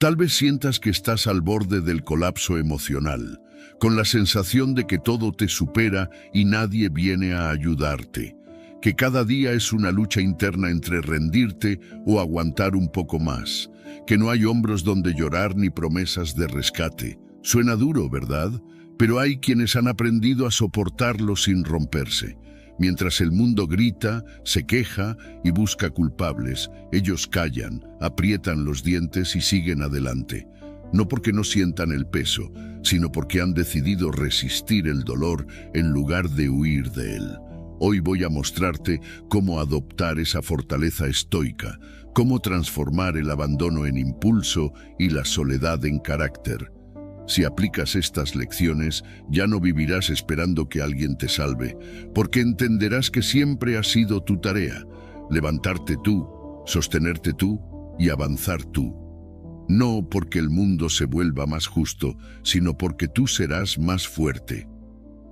Tal vez sientas que estás al borde del colapso emocional, con la sensación de que todo te supera y nadie viene a ayudarte, que cada día es una lucha interna entre rendirte o aguantar un poco más, que no hay hombros donde llorar ni promesas de rescate. Suena duro, ¿verdad? Pero hay quienes han aprendido a soportarlo sin romperse. Mientras el mundo grita, se queja y busca culpables, ellos callan, aprietan los dientes y siguen adelante. No porque no sientan el peso, sino porque han decidido resistir el dolor en lugar de huir de él. Hoy voy a mostrarte cómo adoptar esa fortaleza estoica, cómo transformar el abandono en impulso y la soledad en carácter. Si aplicas estas lecciones, ya no vivirás esperando que alguien te salve, porque entenderás que siempre ha sido tu tarea, levantarte tú, sostenerte tú y avanzar tú. No porque el mundo se vuelva más justo, sino porque tú serás más fuerte.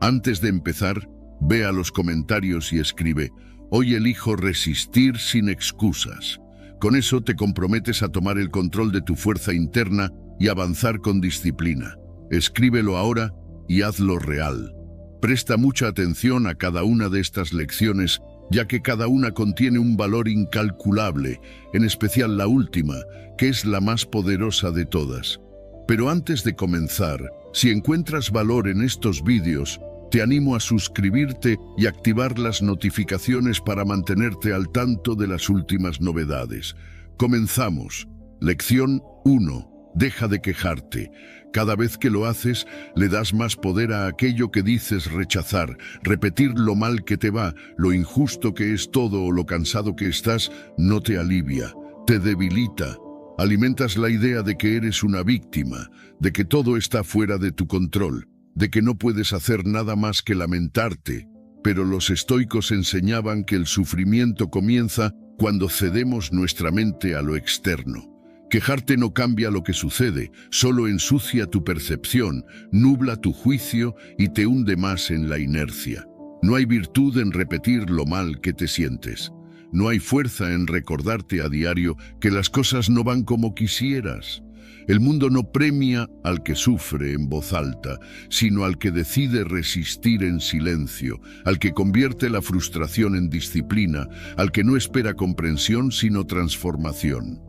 Antes de empezar, ve a los comentarios y escribe: hoy elijo resistir sin excusas. Con eso te comprometes a tomar el control de tu fuerza interna y avanzar con disciplina. Escríbelo ahora y hazlo real. Presta mucha atención a cada una de estas lecciones, ya que cada una contiene un valor incalculable, en especial la última, que es la más poderosa de todas. Pero antes de comenzar, si encuentras valor en estos vídeos, te animo a suscribirte y activar las notificaciones para mantenerte al tanto de las últimas novedades. Comenzamos. Lección 1. Deja de quejarte. Cada vez que lo haces, le das más poder a aquello que dices rechazar. Repetir lo mal que te va, lo injusto que es todo o lo cansado que estás, no te alivia, te debilita. Alimentas la idea de que eres una víctima, de que todo está fuera de tu control, de que no puedes hacer nada más que lamentarte. Pero los estoicos enseñaban que el sufrimiento comienza cuando cedemos nuestra mente a lo externo. Quejarte no cambia lo que sucede, solo ensucia tu percepción, nubla tu juicio y te hunde más en la inercia. No hay virtud en repetir lo mal que te sientes. No hay fuerza en recordarte a diario que las cosas no van como quisieras. El mundo no premia al que sufre en voz alta, sino al que decide resistir en silencio, al que convierte la frustración en disciplina, al que no espera comprensión sino transformación.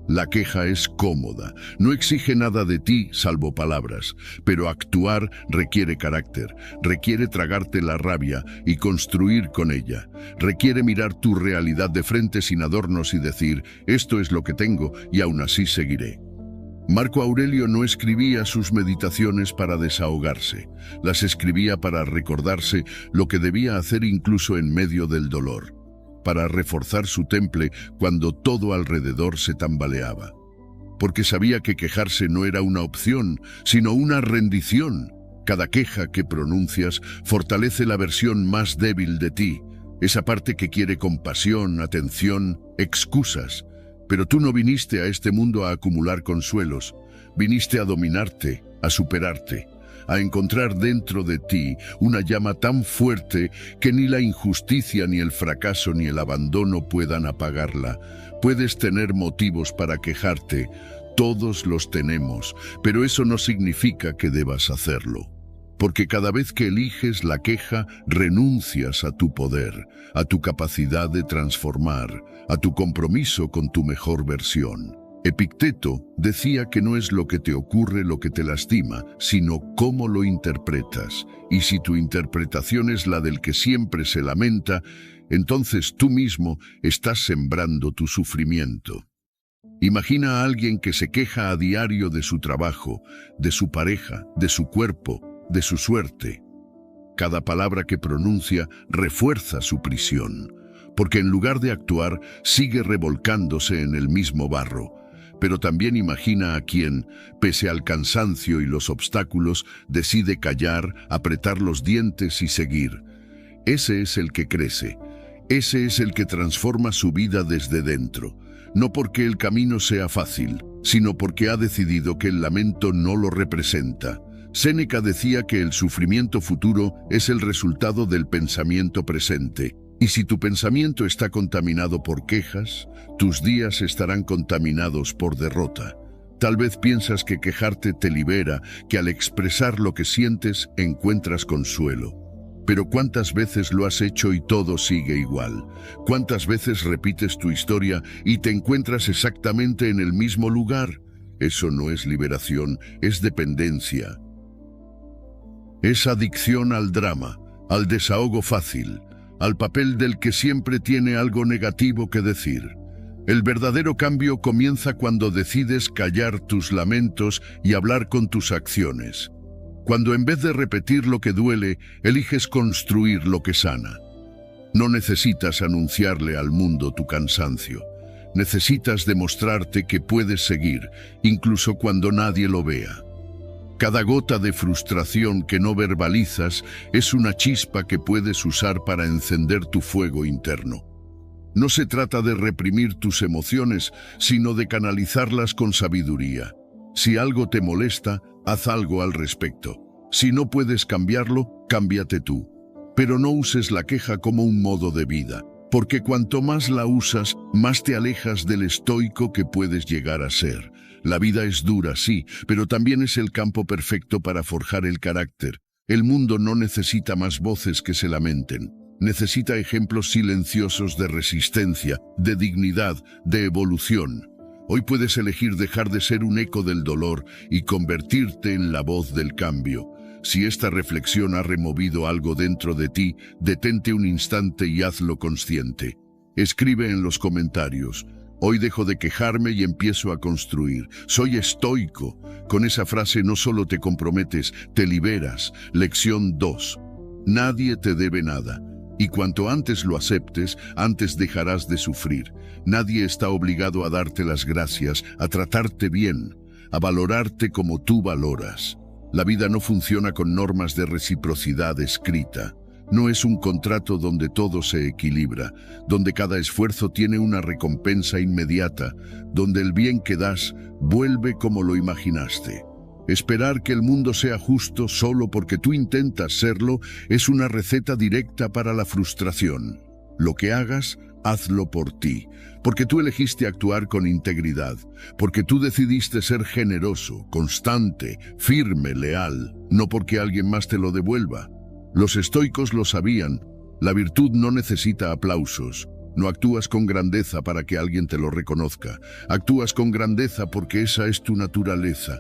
La queja es cómoda, no exige nada de ti salvo palabras, pero actuar requiere carácter, requiere tragarte la rabia y construir con ella, requiere mirar tu realidad de frente sin adornos y decir: esto es lo que tengo y aún así seguiré. Marco Aurelio no escribía sus meditaciones para desahogarse, las escribía para recordarse lo que debía hacer incluso en medio del dolor, para reforzar su temple cuando todo alrededor se tambaleaba. Porque sabía que quejarse no era una opción, sino una rendición. Cada queja que pronuncias fortalece la versión más débil de ti, esa parte que quiere compasión, atención, excusas. Pero tú no viniste a este mundo a acumular consuelos, viniste a dominarte, a superarte, a encontrar dentro de ti una llama tan fuerte que ni la injusticia, ni el fracaso, ni el abandono puedan apagarla. Puedes tener motivos para quejarte, todos los tenemos, pero eso no significa que debas hacerlo. Porque cada vez que eliges la queja, renuncias a tu poder, a tu capacidad de transformar, a tu compromiso con tu mejor versión. Epicteto decía que no es lo que te ocurre lo que te lastima, sino cómo lo interpretas. Y si tu interpretación es la del que siempre se lamenta, entonces tú mismo estás sembrando tu sufrimiento. Imagina a alguien que se queja a diario de su trabajo, de su pareja, de su cuerpo, de su suerte. Cada palabra que pronuncia refuerza su prisión, porque en lugar de actuar, sigue revolcándose en el mismo barro. Pero también imagina a quien, pese al cansancio y los obstáculos, decide callar, apretar los dientes y seguir. Ese es el que crece, ese es el que transforma su vida desde dentro, no porque el camino sea fácil, sino porque ha decidido que el lamento no lo representa. Séneca decía que el sufrimiento futuro es el resultado del pensamiento presente. Y si tu pensamiento está contaminado por quejas, tus días estarán contaminados por derrota. Tal vez piensas que quejarte te libera, que al expresar lo que sientes encuentras consuelo. Pero ¿cuántas veces lo has hecho y todo sigue igual? ¿Cuántas veces repites tu historia y te encuentras exactamente en el mismo lugar? Eso no es liberación, es dependencia. Es adicción al drama, al desahogo fácil, al papel del que siempre tiene algo negativo que decir. El verdadero cambio comienza cuando decides callar tus lamentos y hablar con tus acciones. Cuando en vez de repetir lo que duele, eliges construir lo que sana. No necesitas anunciarle al mundo tu cansancio. Necesitas demostrarte que puedes seguir, incluso cuando nadie lo vea. Cada gota de frustración que no verbalizas es una chispa que puedes usar para encender tu fuego interno. No se trata de reprimir tus emociones, sino de canalizarlas con sabiduría. Si algo te molesta, haz algo al respecto. Si no puedes cambiarlo, cámbiate tú. Pero no uses la queja como un modo de vida, porque cuanto más la usas, más te alejas del estoico que puedes llegar a ser. La vida es dura, sí, pero también es el campo perfecto para forjar el carácter. El mundo no necesita más voces que se lamenten. Necesita ejemplos silenciosos de resistencia, de dignidad, de evolución. Hoy puedes elegir dejar de ser un eco del dolor y convertirte en la voz del cambio. Si esta reflexión ha removido algo dentro de ti, detente un instante y hazlo consciente. Escribe en los comentarios: hoy dejo de quejarme y empiezo a construir. Soy estoico. Con esa frase no solo te comprometes, te liberas. Lección 2. Nadie te debe nada. Y cuanto antes lo aceptes, antes dejarás de sufrir. Nadie está obligado a darte las gracias, a tratarte bien, a valorarte como tú valoras. La vida no funciona con normas de reciprocidad escrita. No es un contrato donde todo se equilibra, donde cada esfuerzo tiene una recompensa inmediata, donde el bien que das vuelve como lo imaginaste. Esperar que el mundo sea justo solo porque tú intentas serlo es una receta directa para la frustración. Lo que hagas, hazlo por ti, porque tú elegiste actuar con integridad, porque tú decidiste ser generoso, constante, firme, leal, no porque alguien más te lo devuelva. Los estoicos lo sabían. La virtud no necesita aplausos. No actúas con grandeza para que alguien te lo reconozca. Actúas con grandeza porque esa es tu naturaleza.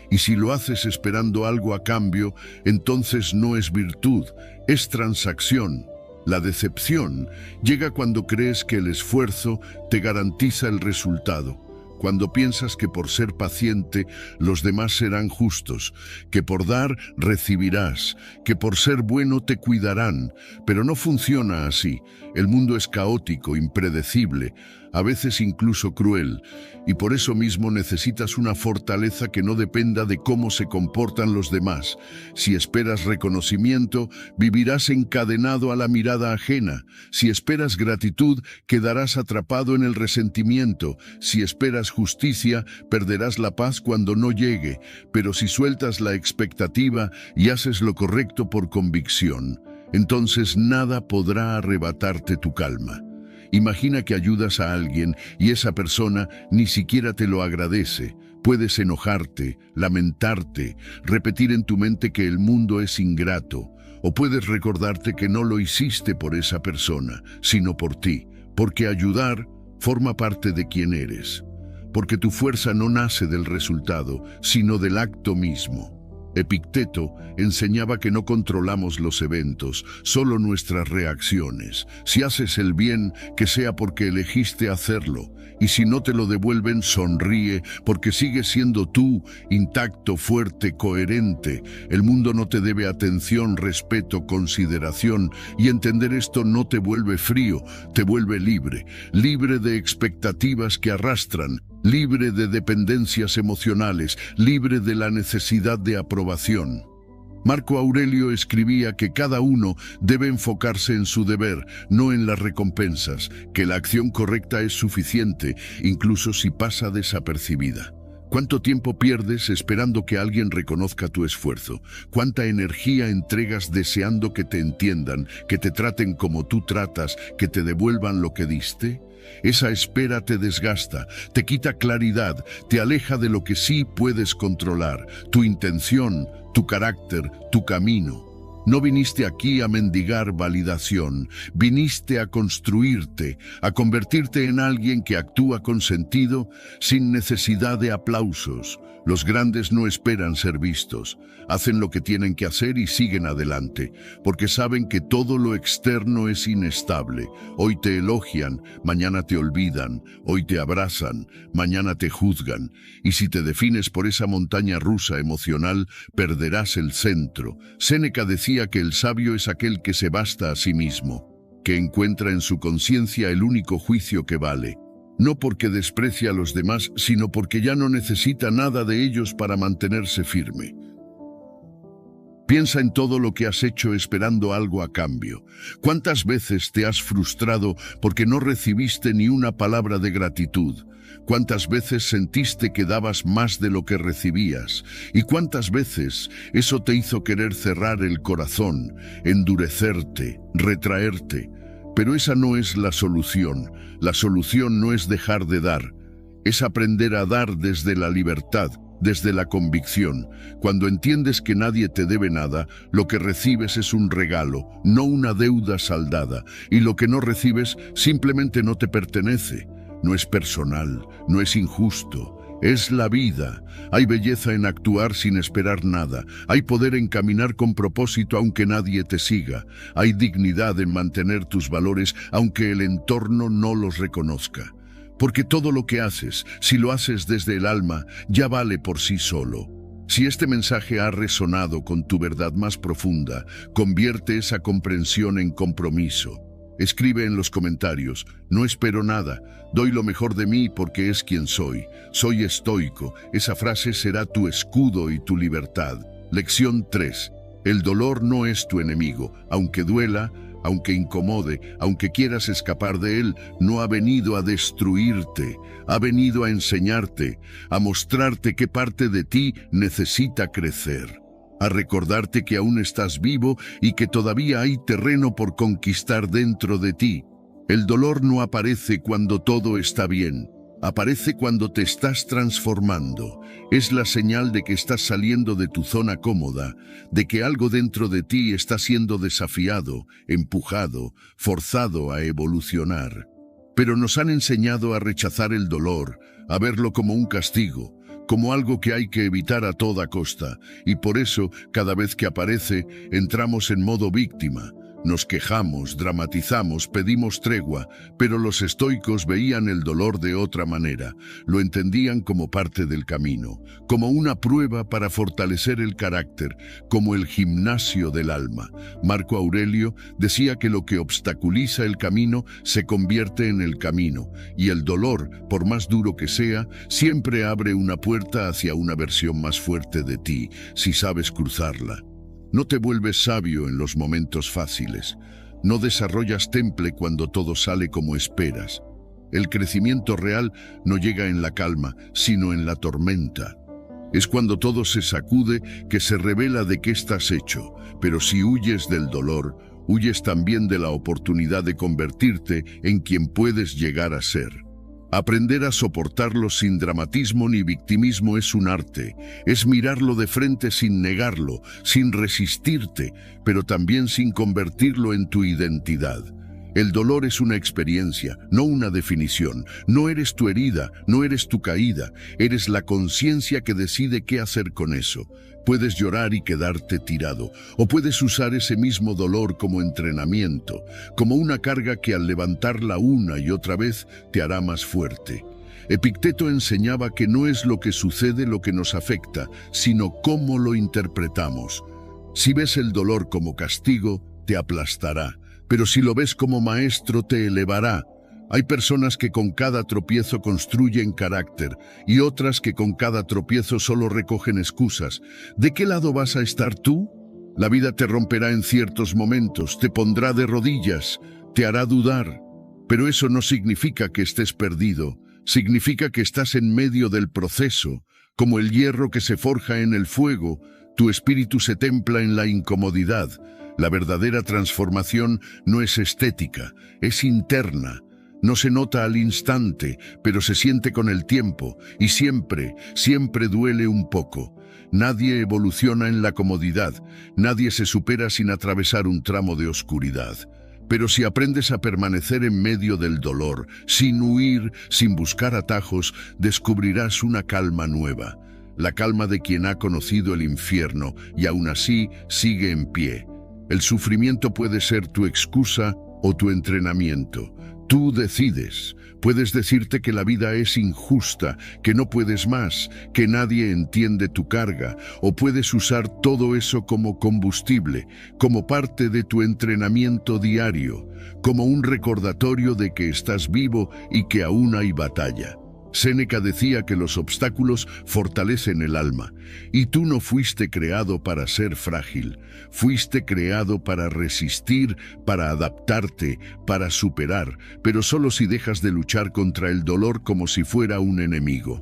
Y si lo haces esperando algo a cambio, entonces no es virtud, es transacción. La decepción llega cuando crees que el esfuerzo te garantiza el resultado, cuando piensas que por ser paciente los demás serán justos, que por dar recibirás, que por ser bueno te cuidarán, pero no funciona así. El mundo es caótico, impredecible, a veces incluso cruel, y por eso mismo necesitas una fortaleza que no dependa de cómo se comportan los demás. Si esperas reconocimiento, vivirás encadenado a la mirada ajena. Si esperas gratitud, quedarás atrapado en el resentimiento. Si esperas justicia, perderás la paz cuando no llegue. Pero si sueltas la expectativa y haces lo correcto por convicción, entonces nada podrá arrebatarte tu calma. Imagina que ayudas a alguien y esa persona ni siquiera te lo agradece. Puedes enojarte, lamentarte, repetir en tu mente que el mundo es ingrato, o puedes recordarte que no lo hiciste por esa persona, sino por ti, porque ayudar forma parte de quien eres, porque tu fuerza no nace del resultado, sino del acto mismo. Epicteto enseñaba que no controlamos los eventos, solo nuestras reacciones. Si haces el bien, que sea porque elegiste hacerlo, y si no te lo devuelven, sonríe, porque sigues siendo tú, intacto, fuerte, coherente. El mundo no te debe atención, respeto, consideración, y entender esto no te vuelve frío, te vuelve libre, libre de expectativas que arrastran, libre de dependencias emocionales, libre de la necesidad de aprobación. Marco Aurelio escribía que cada uno debe enfocarse en su deber, no en las recompensas, que la acción correcta es suficiente, incluso si pasa desapercibida. ¿Cuánto tiempo pierdes esperando que alguien reconozca tu esfuerzo? ¿Cuánta energía entregas deseando que te entiendan, que te traten como tú tratas, que te devuelvan lo que diste? Esa espera te desgasta, te quita claridad, te aleja de lo que sí puedes controlar, tu intención, tu carácter, tu camino. No viniste aquí a mendigar validación, viniste a construirte, a convertirte en alguien que actúa con sentido, sin necesidad de aplausos. Los grandes no esperan ser vistos, hacen lo que tienen que hacer y siguen adelante, porque saben que todo lo externo es inestable. Hoy te elogian, mañana te olvidan, hoy te abrazan, mañana te juzgan. Y si te defines por esa montaña rusa emocional, perderás el centro. Séneca decía que el sabio es aquel que se basta a sí mismo, que encuentra en su conciencia el único juicio que vale. No porque desprecia a los demás, sino porque ya no necesita nada de ellos para mantenerse firme. Piensa en todo lo que has hecho esperando algo a cambio. ¿Cuántas veces te has frustrado porque no recibiste ni una palabra de gratitud? ¿Cuántas veces sentiste que dabas más de lo que recibías? ¿Y cuántas veces eso te hizo querer cerrar el corazón, endurecerte, retraerte? Pero esa no es la solución. La solución no es dejar de dar, es aprender a dar desde la libertad, desde la convicción. Cuando entiendes que nadie te debe nada, lo que recibes es un regalo, no una deuda saldada, y lo que no recibes simplemente no te pertenece. No es personal, no es injusto. Es la vida. Hay belleza en actuar sin esperar nada. Hay poder en caminar con propósito aunque nadie te siga. Hay dignidad en mantener tus valores aunque el entorno no los reconozca. Porque todo lo que haces, si lo haces desde el alma, ya vale por sí solo. Si este mensaje ha resonado con tu verdad más profunda, convierte esa comprensión en compromiso. Escribe en los comentarios: no espero nada, doy lo mejor de mí porque es quien soy. Soy estoico. Esa frase será tu escudo y tu libertad. Lección 3. El dolor no es tu enemigo. Aunque duela, aunque incomode, aunque quieras escapar de él, no ha venido a destruirte. Ha venido a enseñarte, a mostrarte qué parte de ti necesita crecer. A recordarte que aún estás vivo y que todavía hay terreno por conquistar dentro de ti. El dolor no aparece cuando todo está bien, aparece cuando te estás transformando. Es la señal de que estás saliendo de tu zona cómoda, de que algo dentro de ti está siendo desafiado, empujado, forzado a evolucionar. Pero nos han enseñado a rechazar el dolor, a verlo como un castigo, como algo que hay que evitar a toda costa, y por eso, cada vez que aparece, entramos en modo víctima. Nos quejamos, dramatizamos, pedimos tregua, pero los estoicos veían el dolor de otra manera. Lo entendían como parte del camino, como una prueba para fortalecer el carácter, como el gimnasio del alma. Marco Aurelio decía que lo que obstaculiza el camino se convierte en el camino, y el dolor, por más duro que sea, siempre abre una puerta hacia una versión más fuerte de ti, si sabes cruzarla. No te vuelves sabio en los momentos fáciles. No desarrollas temple cuando todo sale como esperas. El crecimiento real no llega en la calma, sino en la tormenta. Es cuando todo se sacude que se revela de qué estás hecho. Pero si huyes del dolor, huyes también de la oportunidad de convertirte en quien puedes llegar a ser. Aprender a soportarlo sin dramatismo ni victimismo es un arte. Es mirarlo de frente sin negarlo, sin resistirte, pero también sin convertirlo en tu identidad. El dolor es una experiencia, no una definición. No eres tu herida, no eres tu caída. Eres la conciencia que decide qué hacer con eso. Puedes llorar y quedarte tirado, o puedes usar ese mismo dolor como entrenamiento, como una carga que al levantarla una y otra vez te hará más fuerte. Epicteto enseñaba que no es lo que sucede lo que nos afecta, sino cómo lo interpretamos. Si ves el dolor como castigo, te aplastará, pero si lo ves como maestro, te elevará. Hay personas que con cada tropiezo construyen carácter y otras que con cada tropiezo solo recogen excusas. ¿De qué lado vas a estar tú? La vida te romperá en ciertos momentos, te pondrá de rodillas, te hará dudar. Pero eso no significa que estés perdido, significa que estás en medio del proceso. Como el hierro que se forja en el fuego, tu espíritu se templa en la incomodidad. La verdadera transformación no es estética, es interna. No se nota al instante, pero se siente con el tiempo, y siempre, siempre duele un poco. Nadie evoluciona en la comodidad, nadie se supera sin atravesar un tramo de oscuridad. Pero si aprendes a permanecer en medio del dolor, sin huir, sin buscar atajos, descubrirás una calma nueva. La calma de quien ha conocido el infierno y aún así sigue en pie. El sufrimiento puede ser tu excusa o tu entrenamiento. Tú decides. Puedes decirte que la vida es injusta, que no puedes más, que nadie entiende tu carga, o puedes usar todo eso como combustible, como parte de tu entrenamiento diario, como un recordatorio de que estás vivo y que aún hay batalla. Séneca decía que los obstáculos fortalecen el alma, y tú no fuiste creado para ser frágil, fuiste creado para resistir, para adaptarte, para superar, pero solo si dejas de luchar contra el dolor como si fuera un enemigo.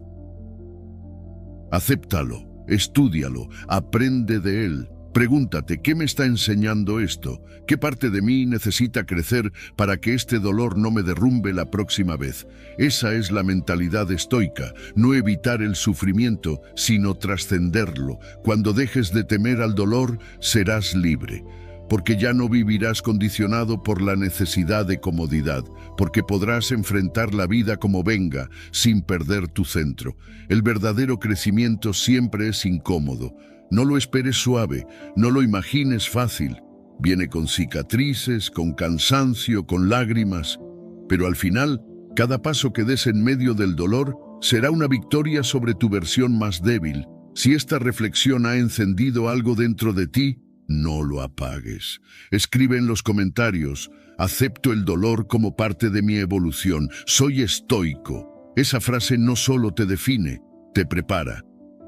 Acéptalo, estúdialo, aprende de él. Pregúntate, ¿qué me está enseñando esto? ¿Qué parte de mí necesita crecer para que este dolor no me derrumbe la próxima vez? Esa es la mentalidad estoica, no evitar el sufrimiento, sino trascenderlo. Cuando dejes de temer al dolor, serás libre. Porque ya no vivirás condicionado por la necesidad de comodidad, porque podrás enfrentar la vida como venga, sin perder tu centro. El verdadero crecimiento siempre es incómodo. No lo esperes suave, no lo imagines fácil. Viene con cicatrices, con cansancio, con lágrimas. Pero al final, cada paso que des en medio del dolor será una victoria sobre tu versión más débil. Si esta reflexión ha encendido algo dentro de ti, no lo apagues. Escribe en los comentarios: acepto el dolor como parte de mi evolución. Soy estoico. Esa frase no solo te define, te prepara.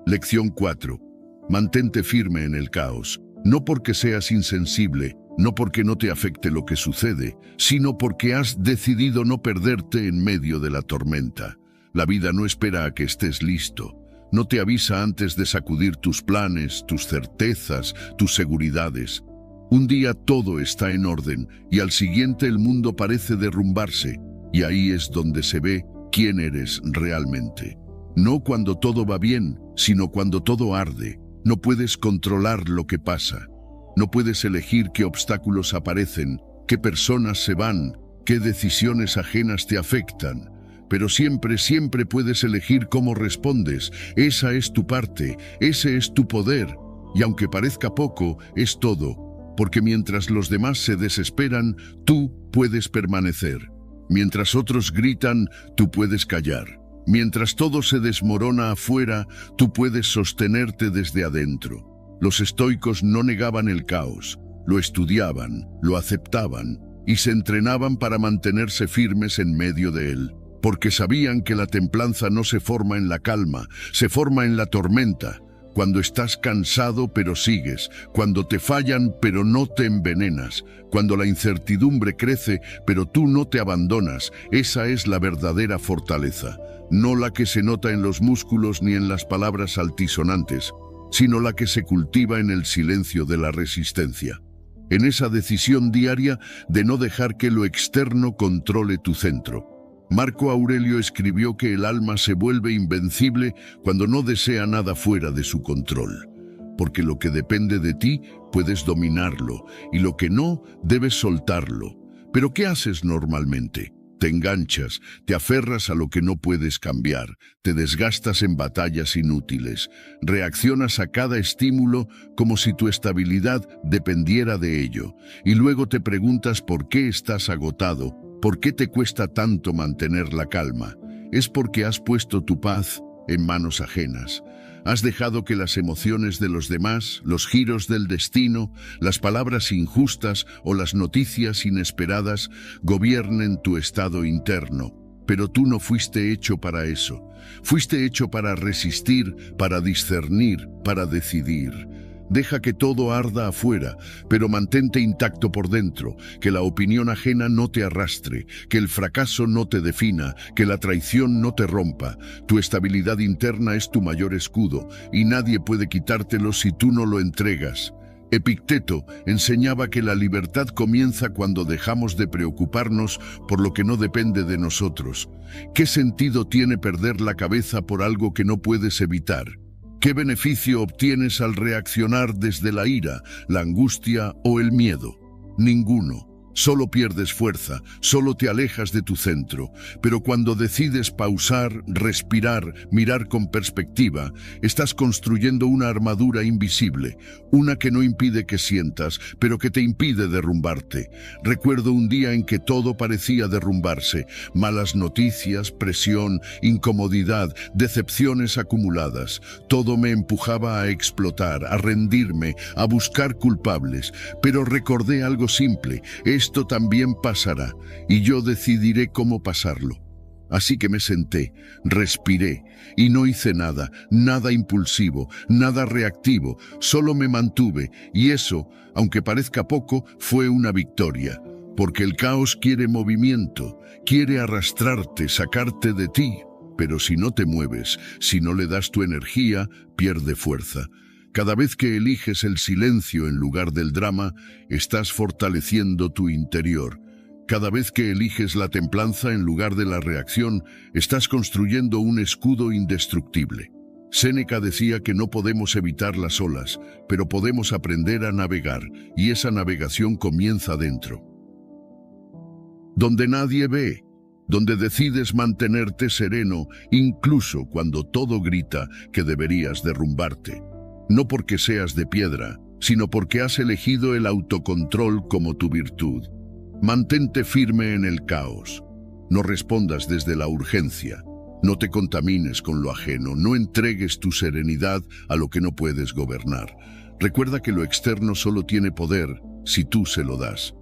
Lección 4. Mantente firme en el caos, no porque seas insensible, no porque no te afecte lo que sucede, sino porque has decidido no perderte en medio de la tormenta. La vida no espera a que estés listo, no te avisa antes de sacudir tus planes, tus certezas, tus seguridades. Un día todo está en orden y al siguiente el mundo parece derrumbarse, y ahí es donde se ve quién eres realmente. No cuando todo va bien, sino cuando todo arde. No puedes controlar lo que pasa. No puedes elegir qué obstáculos aparecen, qué personas se van, qué decisiones ajenas te afectan. Pero siempre, siempre puedes elegir cómo respondes. Esa es tu parte, ese es tu poder. Y aunque parezca poco, es todo. Porque mientras los demás se desesperan, tú puedes permanecer. Mientras otros gritan, tú puedes callar. Mientras todo se desmorona afuera, tú puedes sostenerte desde adentro. Los estoicos no negaban el caos, lo estudiaban, lo aceptaban y se entrenaban para mantenerse firmes en medio de él, porque sabían que la templanza no se forma en la calma, se forma en la tormenta. Cuando estás cansado pero sigues, cuando te fallan pero no te envenenas, cuando la incertidumbre crece pero tú no te abandonas, esa es la verdadera fortaleza. No la que se nota en los músculos ni en las palabras altisonantes, sino la que se cultiva en el silencio de la resistencia. En esa decisión diaria de no dejar que lo externo controle tu centro. Marco Aurelio escribió que el alma se vuelve invencible cuando no desea nada fuera de su control, porque lo que depende de ti puedes dominarlo y lo que no debes soltarlo. ¿Pero qué haces normalmente? Te enganchas, te aferras a lo que no puedes cambiar, te desgastas en batallas inútiles, reaccionas a cada estímulo como si tu estabilidad dependiera de ello, y luego te preguntas por qué estás agotado, por qué te cuesta tanto mantener la calma. Es porque has puesto tu paz en manos ajenas. Has dejado que las emociones de los demás, los giros del destino, las palabras injustas o las noticias inesperadas gobiernen tu estado interno. Pero tú no fuiste hecho para eso. Fuiste hecho para resistir, para discernir, para decidir. Deja que todo arda afuera, pero mantente intacto por dentro, que la opinión ajena no te arrastre, que el fracaso no te defina, que la traición no te rompa. Tu estabilidad interna es tu mayor escudo, y nadie puede quitártelo si tú no lo entregas. Epicteto enseñaba que la libertad comienza cuando dejamos de preocuparnos por lo que no depende de nosotros. ¿Qué sentido tiene perder la cabeza por algo que no puedes evitar? ¿Qué beneficio obtienes al reaccionar desde la ira, la angustia o el miedo? Ninguno. Solo pierdes fuerza, solo te alejas de tu centro. Pero cuando decides pausar, respirar, mirar con perspectiva, estás construyendo una armadura invisible, una que no impide que sientas, pero que te impide derrumbarte. Recuerdo un día en que todo parecía derrumbarse: malas noticias, presión, incomodidad, decepciones acumuladas. Todo me empujaba a explotar, a rendirme, a buscar culpables. Pero recordé algo simple: esto también pasará, y yo decidiré cómo pasarlo. Así que me senté, respiré, y no hice nada, nada impulsivo, nada reactivo, solo me mantuve, y eso, aunque parezca poco, fue una victoria. Porque el caos quiere movimiento, quiere arrastrarte, sacarte de ti. Pero si no te mueves, si no le das tu energía, pierde fuerza. Cada vez que eliges el silencio en lugar del drama, estás fortaleciendo tu interior. Cada vez que eliges la templanza en lugar de la reacción, estás construyendo un escudo indestructible. Séneca decía que no podemos evitar las olas, pero podemos aprender a navegar, y esa navegación comienza dentro. Donde nadie ve, donde decides mantenerte sereno, incluso cuando todo grita que deberías derrumbarte. No porque seas de piedra, sino porque has elegido el autocontrol como tu virtud. Mantente firme en el caos. No respondas desde la urgencia. No te contamines con lo ajeno. No entregues tu serenidad a lo que no puedes gobernar. Recuerda que lo externo solo tiene poder si tú se lo das.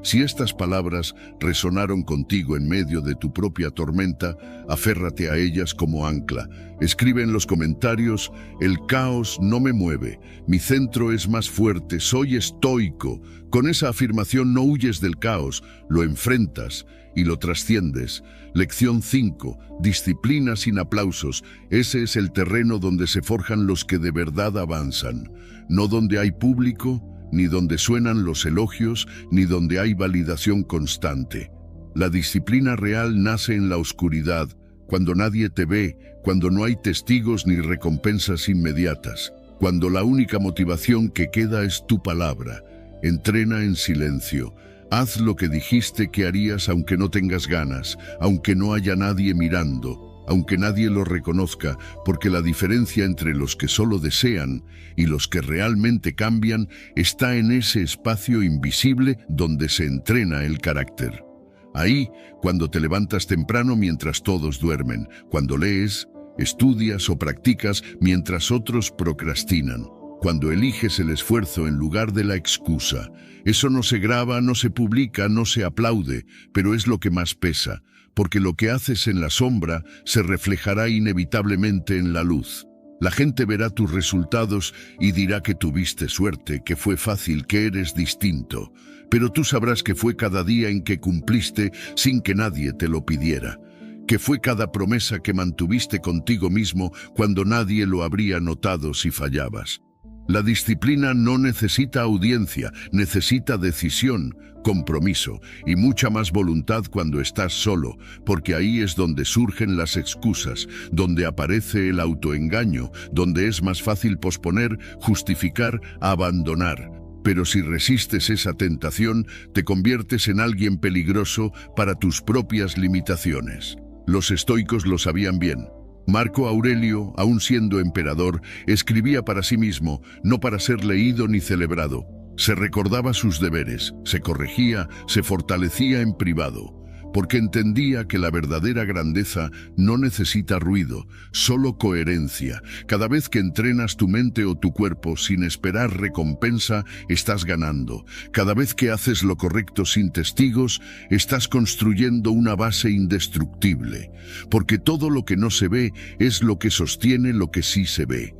Si estas palabras resonaron contigo en medio de tu propia tormenta, aférrate a ellas como ancla. Escribe en los comentarios: el caos no me mueve, mi centro es más fuerte, soy estoico. Con esa afirmación no huyes del caos, lo enfrentas y lo trasciendes. Lección 5. Disciplina sin aplausos. Ese es el terreno donde se forjan los que de verdad avanzan. No donde hay público, ni donde suenan los elogios, ni donde hay validación constante. La disciplina real nace en la oscuridad, cuando nadie te ve, cuando no hay testigos ni recompensas inmediatas, cuando la única motivación que queda es tu palabra. Entrena en silencio. Haz lo que dijiste que harías aunque no tengas ganas, aunque no haya nadie mirando, aunque nadie lo reconozca, porque la diferencia entre los que solo desean y los que realmente cambian está en ese espacio invisible donde se entrena el carácter. Ahí, cuando te levantas temprano mientras todos duermen, cuando lees, estudias o practicas mientras otros procrastinan, cuando eliges el esfuerzo en lugar de la excusa. Eso no se graba, no se publica, no se aplaude, pero es lo que más pesa, porque lo que haces en la sombra se reflejará inevitablemente en la luz. La gente verá tus resultados y dirá que tuviste suerte, que fue fácil, que eres distinto. Pero tú sabrás que fue cada día en que cumpliste sin que nadie te lo pidiera, que fue cada promesa que mantuviste contigo mismo cuando nadie lo habría notado si fallabas. La disciplina no necesita audiencia, necesita decisión, compromiso y mucha más voluntad cuando estás solo, porque ahí es donde surgen las excusas, donde aparece el autoengaño, donde es más fácil posponer, justificar, abandonar. Pero si resistes esa tentación, te conviertes en alguien peligroso para tus propias limitaciones. Los estoicos lo sabían bien. Marco Aurelio, aun siendo emperador, escribía para sí mismo, no para ser leído ni celebrado. Se recordaba sus deberes, se corregía, se fortalecía en privado, porque entendía que la verdadera grandeza no necesita ruido, solo coherencia. Cada vez que entrenas tu mente o tu cuerpo sin esperar recompensa, estás ganando. Cada vez que haces lo correcto sin testigos, estás construyendo una base indestructible, porque todo lo que no se ve es lo que sostiene lo que sí se ve.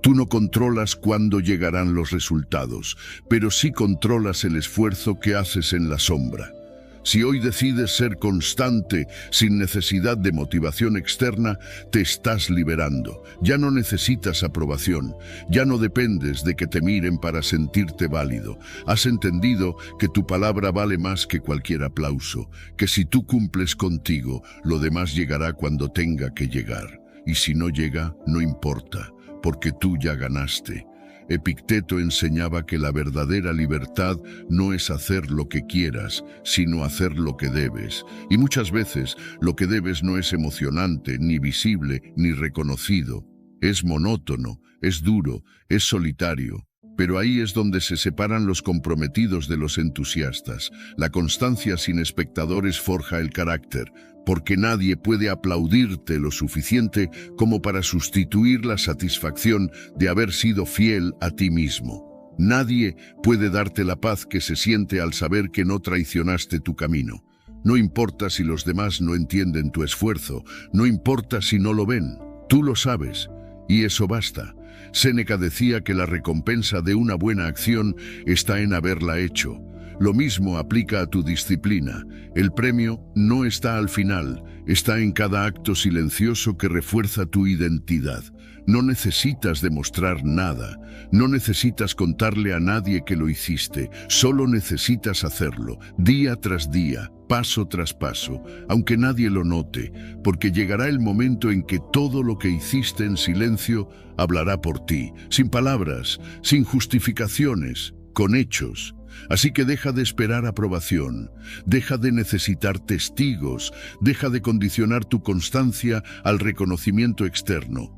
Tú no controlas cuándo llegarán los resultados, pero sí controlas el esfuerzo que haces en la sombra. Si hoy decides ser constante, sin necesidad de motivación externa, te estás liberando. Ya no necesitas aprobación, ya no dependes de que te miren para sentirte válido. Has entendido que tu palabra vale más que cualquier aplauso, que si tú cumples contigo, lo demás llegará cuando tenga que llegar. Y si no llega, no importa, porque tú ya ganaste. Epicteto enseñaba que la verdadera libertad no es hacer lo que quieras, sino hacer lo que debes. Y muchas veces lo que debes no es emocionante, ni visible, ni reconocido. Es monótono, es duro, es solitario. Pero ahí es donde se separan los comprometidos de los entusiastas. La constancia sin espectadores forja el carácter, porque nadie puede aplaudirte lo suficiente como para sustituir la satisfacción de haber sido fiel a ti mismo. Nadie puede darte la paz que se siente al saber que no traicionaste tu camino. No importa si los demás no entienden tu esfuerzo, no importa si no lo ven, tú lo sabes, y eso basta. Séneca decía que la recompensa de una buena acción está en haberla hecho. Lo mismo aplica a tu disciplina. El premio no está al final, está en cada acto silencioso que refuerza tu identidad. No necesitas demostrar nada, no necesitas contarle a nadie que lo hiciste, solo necesitas hacerlo, día tras día, paso tras paso, aunque nadie lo note, porque llegará el momento en que todo lo que hiciste en silencio hablará por ti, sin palabras, sin justificaciones, con hechos. Así que deja de esperar aprobación, deja de necesitar testigos, deja de condicionar tu constancia al reconocimiento externo.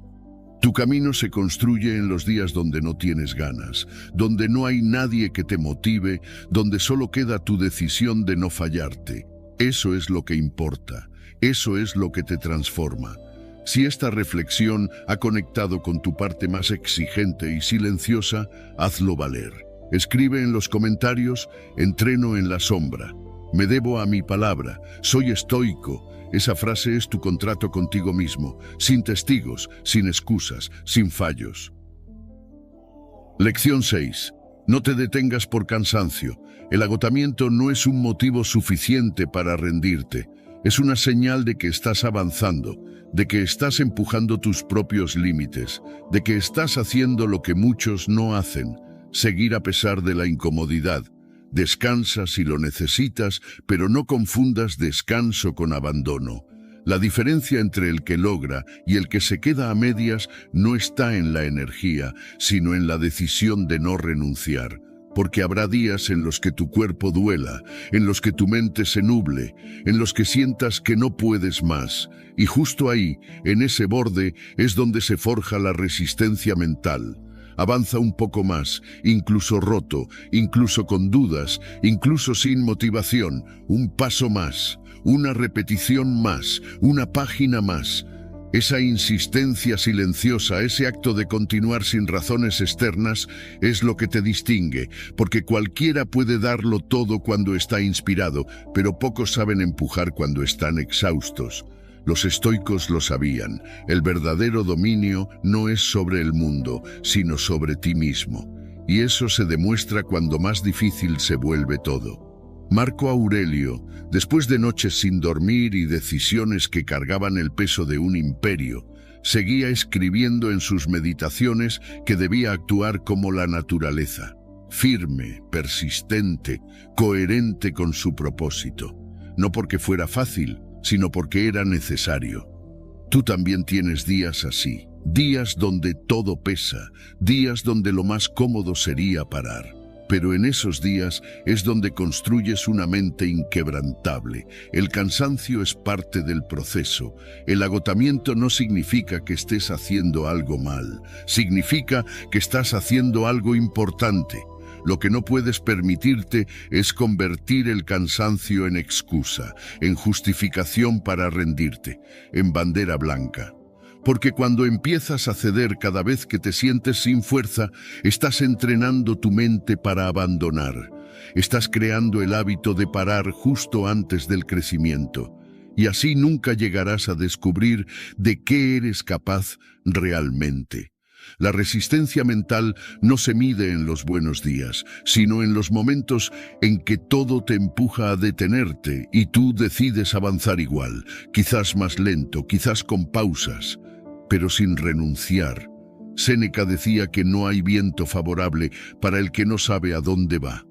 Tu camino se construye en los días donde no tienes ganas, donde no hay nadie que te motive, donde solo queda tu decisión de no fallarte. Eso es lo que importa, eso es lo que te transforma. Si esta reflexión ha conectado con tu parte más exigente y silenciosa, hazlo valer. Escribe en los comentarios: entreno en la sombra, me debo a mi palabra, soy estoico. Esa frase es tu contrato contigo mismo, sin testigos, sin excusas, sin fallos. Lección 6. No te detengas por cansancio. El agotamiento no es un motivo suficiente para rendirte. Es una señal de que estás avanzando, de que estás empujando tus propios límites, de que estás haciendo lo que muchos no hacen, seguir a pesar de la incomodidad. Descansa si lo necesitas, pero no confundas descanso con abandono. La diferencia entre el que logra y el que se queda a medias no está en la energía, sino en la decisión de no renunciar. Porque habrá días en los que tu cuerpo duela, en los que tu mente se nuble, en los que sientas que no puedes más. Y justo ahí, en ese borde, es donde se forja la resistencia mental. Avanza un poco más, incluso roto, incluso con dudas, incluso sin motivación. Un paso más, una repetición más, una página más. Esa insistencia silenciosa, ese acto de continuar sin razones externas, es lo que te distingue, porque cualquiera puede darlo todo cuando está inspirado, pero pocos saben empujar cuando están exhaustos. Los estoicos lo sabían. El verdadero dominio no es sobre el mundo, sino sobre ti mismo. Y eso se demuestra cuando más difícil se vuelve todo. Marco Aurelio, después de noches sin dormir y decisiones que cargaban el peso de un imperio, seguía escribiendo en sus meditaciones que debía actuar como la naturaleza, firme, persistente, coherente con su propósito. No porque fuera fácil, sino porque era necesario. Tú también tienes días así, días donde todo pesa, días donde lo más cómodo sería parar. Pero en esos días es donde construyes una mente inquebrantable. El cansancio es parte del proceso. El agotamiento no significa que estés haciendo algo mal, significa que estás haciendo algo importante. Lo que no puedes permitirte es convertir el cansancio en excusa, en justificación para rendirte, en bandera blanca. Porque cuando empiezas a ceder cada vez que te sientes sin fuerza, estás entrenando tu mente para abandonar. Estás creando el hábito de parar justo antes del crecimiento. Y así nunca llegarás a descubrir de qué eres capaz realmente. La resistencia mental no se mide en los buenos días, sino en los momentos en que todo te empuja a detenerte y tú decides avanzar igual, quizás más lento, quizás con pausas, pero sin renunciar. Séneca decía que no hay viento favorable para el que no sabe a dónde va.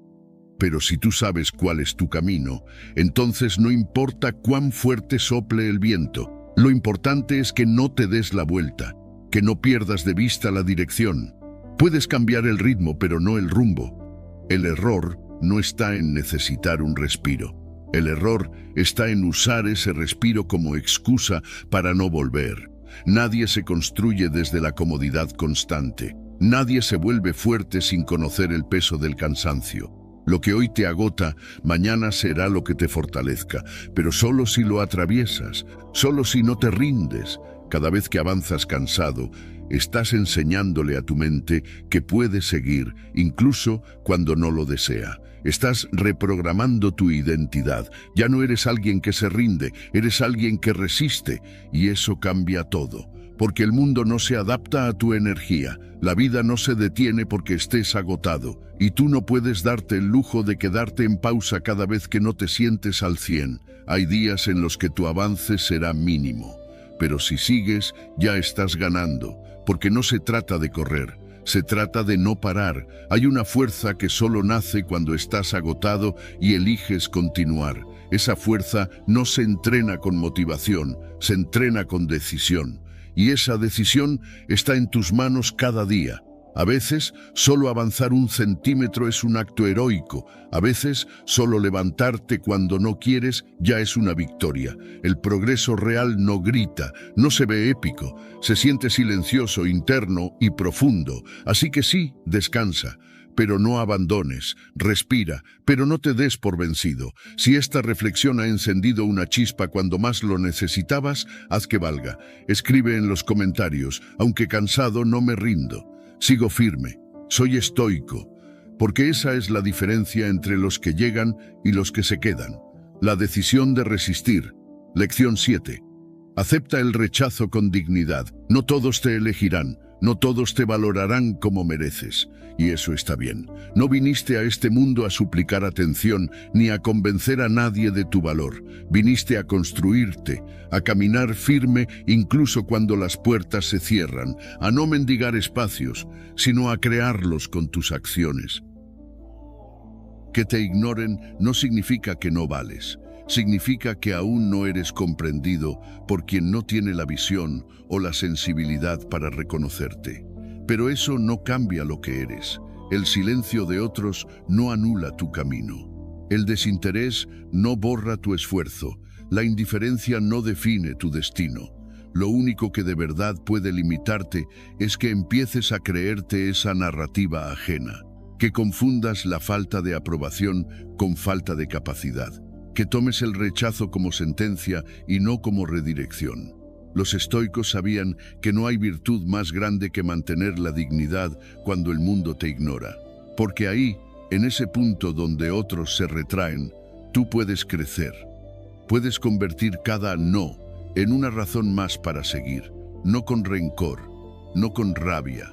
Pero si tú sabes cuál es tu camino, entonces no importa cuán fuerte sople el viento. Lo importante es que no te des la vuelta, que no pierdas de vista la dirección. Puedes cambiar el ritmo, pero no el rumbo. El error no está en necesitar un respiro. El error está en usar ese respiro como excusa para no volver. Nadie se construye desde la comodidad constante. Nadie se vuelve fuerte sin conocer el peso del cansancio. Lo que hoy te agota, mañana será lo que te fortalezca, pero solo si lo atraviesas, solo si no te rindes. Cada vez que avanzas cansado, estás enseñándole a tu mente que puedes seguir, incluso cuando no lo desea. Estás reprogramando tu identidad. Ya no eres alguien que se rinde, eres alguien que resiste, y eso cambia todo. Porque el mundo no se adapta a tu energía. La vida no se detiene porque estés agotado, y tú no puedes darte el lujo de quedarte en pausa cada vez que no te sientes al 100. Hay días en los que tu avance será mínimo. Pero si sigues, ya estás ganando, porque no se trata de correr, se trata de no parar. Hay una fuerza que solo nace cuando estás agotado y eliges continuar. Esa fuerza no se entrena con motivación, se entrena con decisión. Y esa decisión está en tus manos cada día. A veces, solo avanzar 1 centímetro es un acto heroico. A veces, solo levantarte cuando no quieres ya es una victoria. El progreso real no grita, no se ve épico, se siente silencioso, interno y profundo. Así que sí, descansa, pero no abandones, respira, pero no te des por vencido. Si esta reflexión ha encendido una chispa cuando más lo necesitabas, haz que valga. Escribe en los comentarios: aunque cansado, no me rindo. Sigo firme, soy estoico, porque esa es la diferencia entre los que llegan y los que se quedan. La decisión de resistir. Lección 7. Acepta el rechazo con dignidad. No todos te elegirán, no todos te valorarán como mereces. Y eso está bien. No viniste a este mundo a suplicar atención ni a convencer a nadie de tu valor. Viniste a construirte, a caminar firme incluso cuando las puertas se cierran, a no mendigar espacios, sino a crearlos con tus acciones. Que te ignoren no significa que no vales. Significa que aún no eres comprendido por quien no tiene la visión o la sensibilidad para reconocerte. Pero eso no cambia lo que eres. El silencio de otros no anula tu camino. El desinterés no borra tu esfuerzo. La indiferencia no define tu destino. Lo único que de verdad puede limitarte es que empieces a creerte esa narrativa ajena, que confundas la falta de aprobación con falta de capacidad, que tomes el rechazo como sentencia y no como redirección. Los estoicos sabían que no hay virtud más grande que mantener la dignidad cuando el mundo te ignora. Porque ahí, en ese punto donde otros se retraen, tú puedes crecer. Puedes convertir cada no en una razón más para seguir, no con rencor, no con rabia,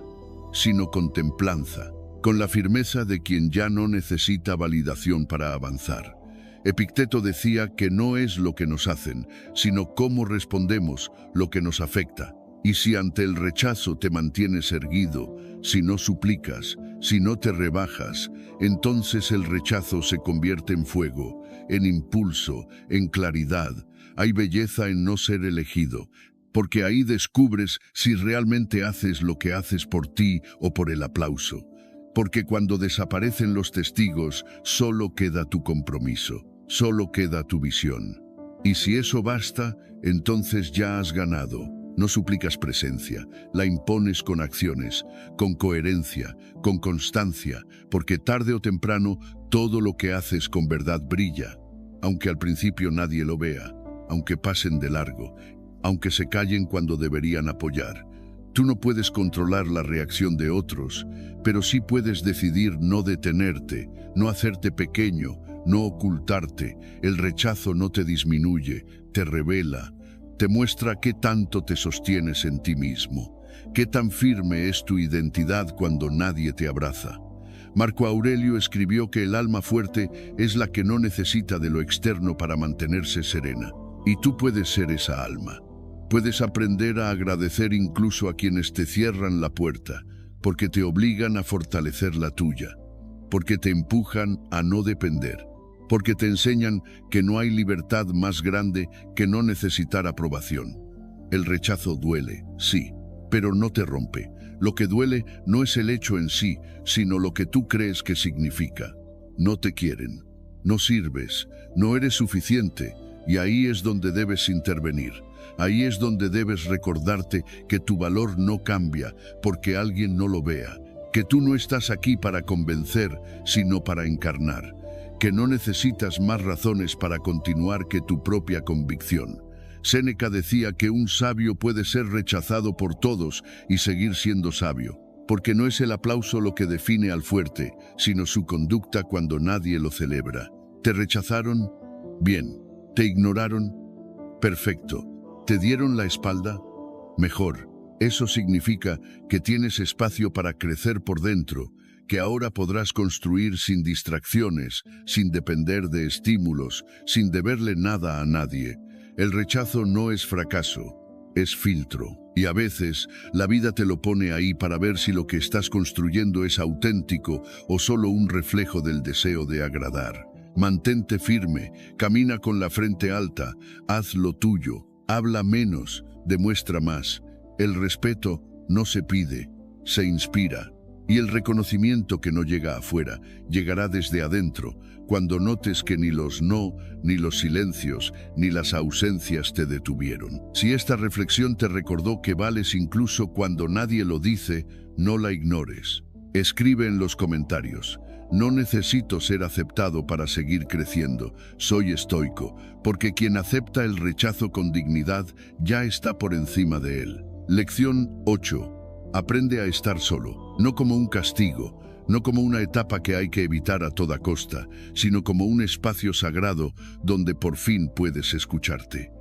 sino con templanza, con la firmeza de quien ya no necesita validación para avanzar. Epicteto decía que no es lo que nos hacen, sino cómo respondemos lo que nos afecta. Y si ante el rechazo te mantienes erguido, si no suplicas, si no te rebajas, entonces el rechazo se convierte en fuego, en impulso, en claridad. Hay belleza en no ser elegido, porque ahí descubres si realmente haces lo que haces por ti o por el aplauso. Porque cuando desaparecen los testigos, solo queda tu compromiso, solo queda tu visión. Y si eso basta, entonces ya has ganado. No suplicas presencia, la impones con acciones, con coherencia, con constancia, porque tarde o temprano todo lo que haces con verdad brilla, aunque al principio nadie lo vea, aunque pasen de largo, aunque se callen cuando deberían apoyar. Tú no puedes controlar la reacción de otros, pero sí puedes decidir no detenerte, no hacerte pequeño, no ocultarte. El rechazo no te disminuye, te revela, te muestra qué tanto te sostienes en ti mismo. ¿Qué tan firme es tu identidad cuando nadie te abraza? Marco Aurelio escribió que el alma fuerte es la que no necesita de lo externo para mantenerse serena. Y tú puedes ser esa alma. Puedes aprender a agradecer incluso a quienes te cierran la puerta, porque te obligan a fortalecer la tuya, porque te empujan a no depender, porque te enseñan que no hay libertad más grande que no necesitar aprobación. El rechazo duele, sí, pero no te rompe. Lo que duele no es el hecho en sí, sino lo que tú crees que significa. No te quieren, no sirves, no eres suficiente, y ahí es donde debes intervenir. Ahí es donde debes recordarte que tu valor no cambia porque alguien no lo vea, que tú no estás aquí para convencer, sino para encarnar, que no necesitas más razones para continuar que tu propia convicción. Séneca decía que un sabio puede ser rechazado por todos y seguir siendo sabio, porque no es el aplauso lo que define al fuerte, sino su conducta cuando nadie lo celebra. ¿Te rechazaron? Bien. ¿Te ignoraron? Perfecto. ¿Te dieron la espalda? Mejor. Eso significa que tienes espacio para crecer por dentro, que ahora podrás construir sin distracciones, sin depender de estímulos, sin deberle nada a nadie. El rechazo no es fracaso, es filtro. Y a veces la vida te lo pone ahí para ver si lo que estás construyendo es auténtico o solo un reflejo del deseo de agradar. Mantente firme, camina con la frente alta, haz lo tuyo, habla menos, demuestra más. El respeto no se pide, se inspira. Y el reconocimiento que no llega afuera, llegará desde adentro, cuando notes que ni los no, ni los silencios, ni las ausencias te detuvieron. Si esta reflexión te recordó que vales incluso cuando nadie lo dice, no la ignores. Escribe en los comentarios: no necesito ser aceptado para seguir creciendo, soy estoico, porque quien acepta el rechazo con dignidad ya está por encima de él. Lección 8. Aprende a estar solo, no como un castigo, no como una etapa que hay que evitar a toda costa, sino como un espacio sagrado donde por fin puedes escucharte.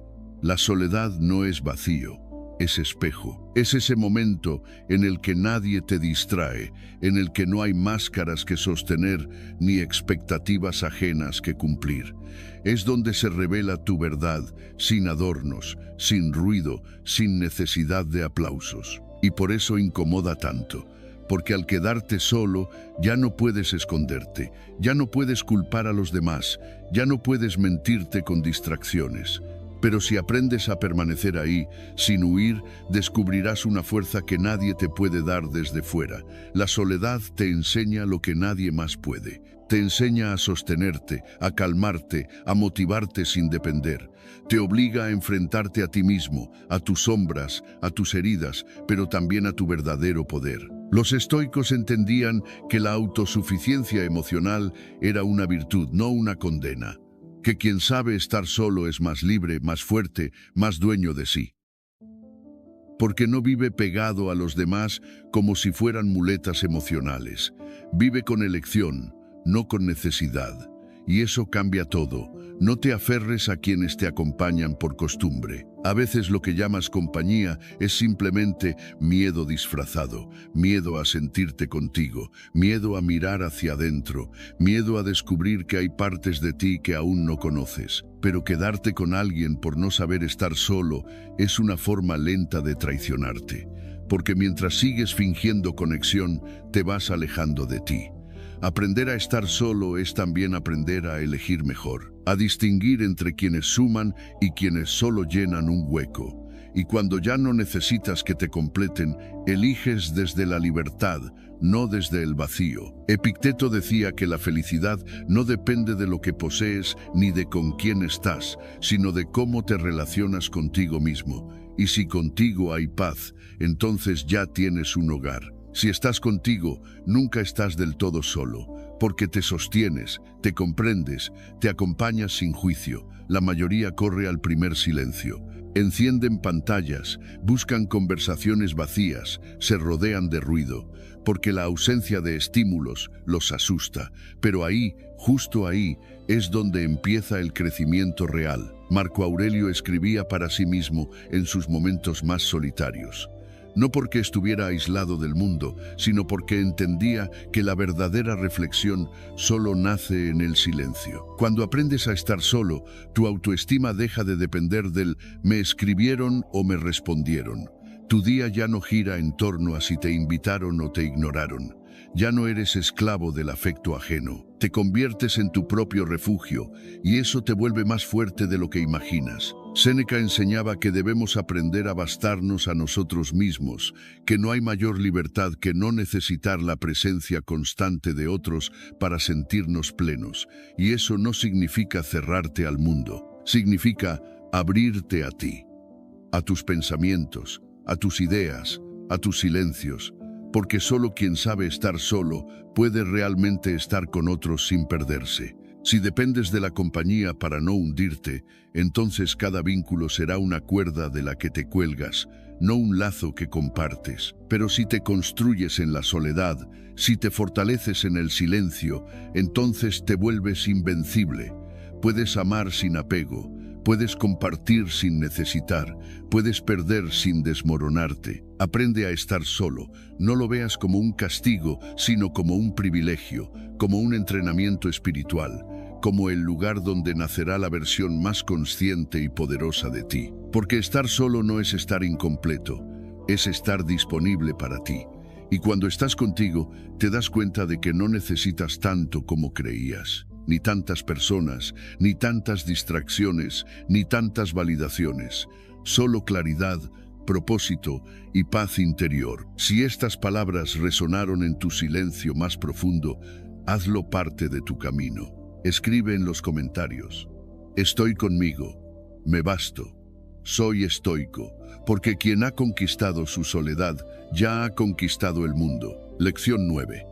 La soledad no es vacío, es espejo. Es ese momento en el que nadie te distrae, en el que no hay máscaras que sostener ni expectativas ajenas que cumplir. Es donde se revela tu verdad, sin adornos, sin ruido, sin necesidad de aplausos. Y por eso incomoda tanto, porque al quedarte solo ya no puedes esconderte, ya no puedes culpar a los demás, ya no puedes mentirte con distracciones. Pero si aprendes a permanecer ahí, sin huir, descubrirás una fuerza que nadie te puede dar desde fuera. La soledad te enseña lo que nadie más puede. Te enseña a sostenerte, a calmarte, a motivarte sin depender. Te obliga a enfrentarte a ti mismo, a tus sombras, a tus heridas, pero también a tu verdadero poder. Los estoicos entendían que la autosuficiencia emocional era una virtud, no una condena. Que quien sabe estar solo es más libre, más fuerte, más dueño de sí. Porque no vive pegado a los demás como si fueran muletas emocionales. Vive con elección, no con necesidad. Y eso cambia todo. No te aferres a quienes te acompañan por costumbre. A veces lo que llamas compañía es simplemente miedo disfrazado, miedo a sentirte contigo, miedo a mirar hacia adentro, miedo a descubrir que hay partes de ti que aún no conoces. Pero quedarte con alguien por no saber estar solo es una forma lenta de traicionarte, porque mientras sigues fingiendo conexión, te vas alejando de ti. Aprender a estar solo es también aprender a elegir mejor, a distinguir entre quienes suman y quienes solo llenan un hueco. Y cuando ya no necesitas que te completen, eliges desde la libertad, no desde el vacío. Epicteto decía que la felicidad no depende de lo que posees ni de con quién estás, sino de cómo te relacionas contigo mismo. Y si contigo hay paz, entonces ya tienes un hogar. Si estás contigo, nunca estás del todo solo, porque te sostienes, te comprendes, te acompañas sin juicio. La mayoría corre al primer silencio. Encienden pantallas, buscan conversaciones vacías, se rodean de ruido, porque la ausencia de estímulos los asusta. Pero ahí, justo ahí, es donde empieza el crecimiento real. Marco Aurelio escribía para sí mismo en sus momentos más solitarios: no porque estuviera aislado del mundo, sino porque entendía que la verdadera reflexión solo nace en el silencio. Cuando aprendes a estar solo, tu autoestima deja de depender del «me escribieron» o «me respondieron». Tu día ya no gira en torno a si te invitaron o te ignoraron. Ya no eres esclavo del afecto ajeno. Te conviertes en tu propio refugio y eso te vuelve más fuerte de lo que imaginas. Séneca enseñaba que debemos aprender a bastarnos a nosotros mismos, que no hay mayor libertad que no necesitar la presencia constante de otros para sentirnos plenos. Y eso no significa cerrarte al mundo, significa abrirte a ti, a tus pensamientos, a tus ideas, a tus silencios, porque solo quien sabe estar solo puede realmente estar con otros sin perderse. Si dependes de la compañía para no hundirte, entonces cada vínculo será una cuerda de la que te cuelgas, no un lazo que compartes. Pero si te construyes en la soledad, si te fortaleces en el silencio, entonces te vuelves invencible. Puedes amar sin apego, puedes compartir sin necesitar, puedes perder sin desmoronarte. Aprende a estar solo. No lo veas como un castigo, sino como un privilegio, como un entrenamiento espiritual, como el lugar donde nacerá la versión más consciente y poderosa de ti. Porque estar solo no es estar incompleto, es estar disponible para ti. Y cuando estás contigo, te das cuenta de que no necesitas tanto como creías. Ni tantas personas, ni tantas distracciones, ni tantas validaciones. Solo claridad, propósito y paz interior. Si estas palabras resonaron en tu silencio más profundo, hazlo parte de tu camino. Escribe en los comentarios: estoy conmigo, me basto, soy estoico, porque quien ha conquistado su soledad ya ha conquistado el mundo. Lección 9.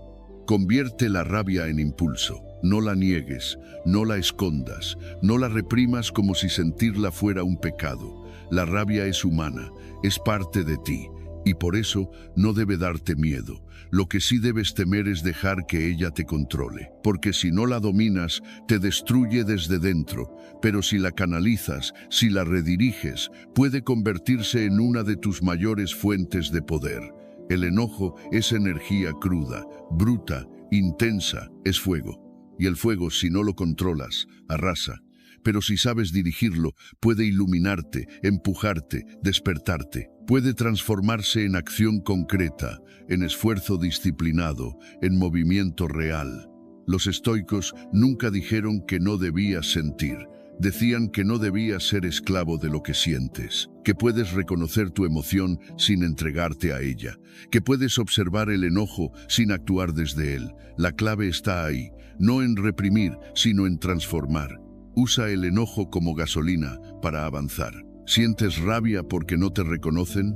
Convierte la rabia en impulso. No la niegues, no la escondas, no la reprimas como si sentirla fuera un pecado. La rabia es humana, es parte de ti, y por eso no debe darte miedo. Lo que sí debes temer es dejar que ella te controle, porque si no la dominas, te destruye desde dentro, pero si la canalizas, si la rediriges, puede convertirse en una de tus mayores fuentes de poder. El enojo es energía cruda, bruta, intensa, es fuego. Y el fuego, si no lo controlas, arrasa. Pero si sabes dirigirlo, puede iluminarte, empujarte, despertarte. Puede transformarse en acción concreta, en esfuerzo disciplinado, en movimiento real. Los estoicos nunca dijeron que no debías sentir. Decían que no debías ser esclavo de lo que sientes, que puedes reconocer tu emoción sin entregarte a ella, que puedes observar el enojo sin actuar desde él. La clave está ahí, no en reprimir, sino en transformar. Usa el enojo como gasolina para avanzar. ¿Sientes rabia porque no te reconocen?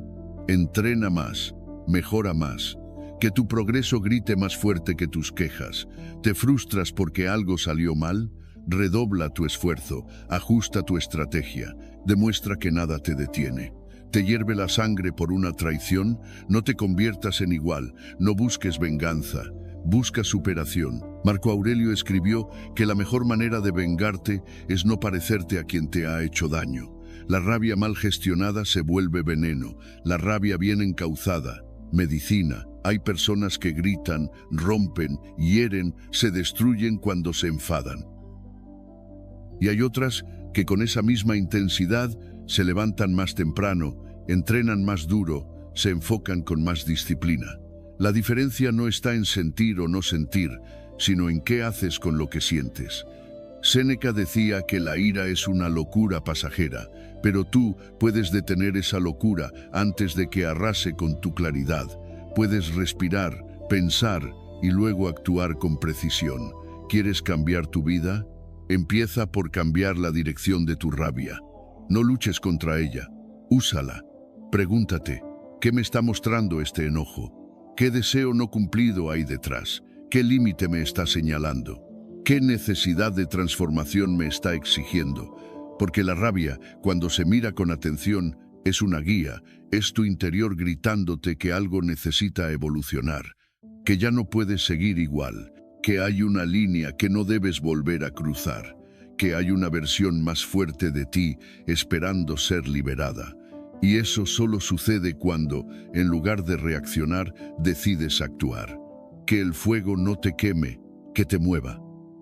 Entrena más, mejora más. Que tu progreso grite más fuerte que tus quejas. ¿Te frustras porque algo salió mal? Redobla tu esfuerzo, ajusta tu estrategia, demuestra que nada te detiene. ¿Te hierve la sangre por una traición? No te conviertas en igual, no busques venganza, busca superación. Marco Aurelio escribió que la mejor manera de vengarte es no parecerte a quien te ha hecho daño. La rabia mal gestionada se vuelve veneno, la rabia bien encauzada, medicina. Hay personas que gritan, rompen, hieren, se destruyen cuando se enfadan. Y hay otras que con esa misma intensidad se levantan más temprano, entrenan más duro, se enfocan con más disciplina. La diferencia no está en sentir o no sentir, sino en qué haces con lo que sientes. Séneca decía que la ira es una locura pasajera, pero tú puedes detener esa locura antes de que arrase con tu claridad. Puedes respirar, pensar y luego actuar con precisión. ¿Quieres cambiar tu vida? Empieza por cambiar la dirección de tu rabia. No luches contra ella, úsala. Pregúntate, ¿qué me está mostrando este enojo? ¿Qué deseo no cumplido hay detrás? ¿Qué límite me está señalando? ¿Qué necesidad de transformación me está exigiendo? Porque la rabia, cuando se mira con atención, es una guía, es tu interior gritándote que algo necesita evolucionar, que ya no puedes seguir igual, que hay una línea que no debes volver a cruzar, que hay una versión más fuerte de ti esperando ser liberada. Y eso solo sucede cuando, en lugar de reaccionar, decides actuar. Que el fuego no te queme, que te mueva.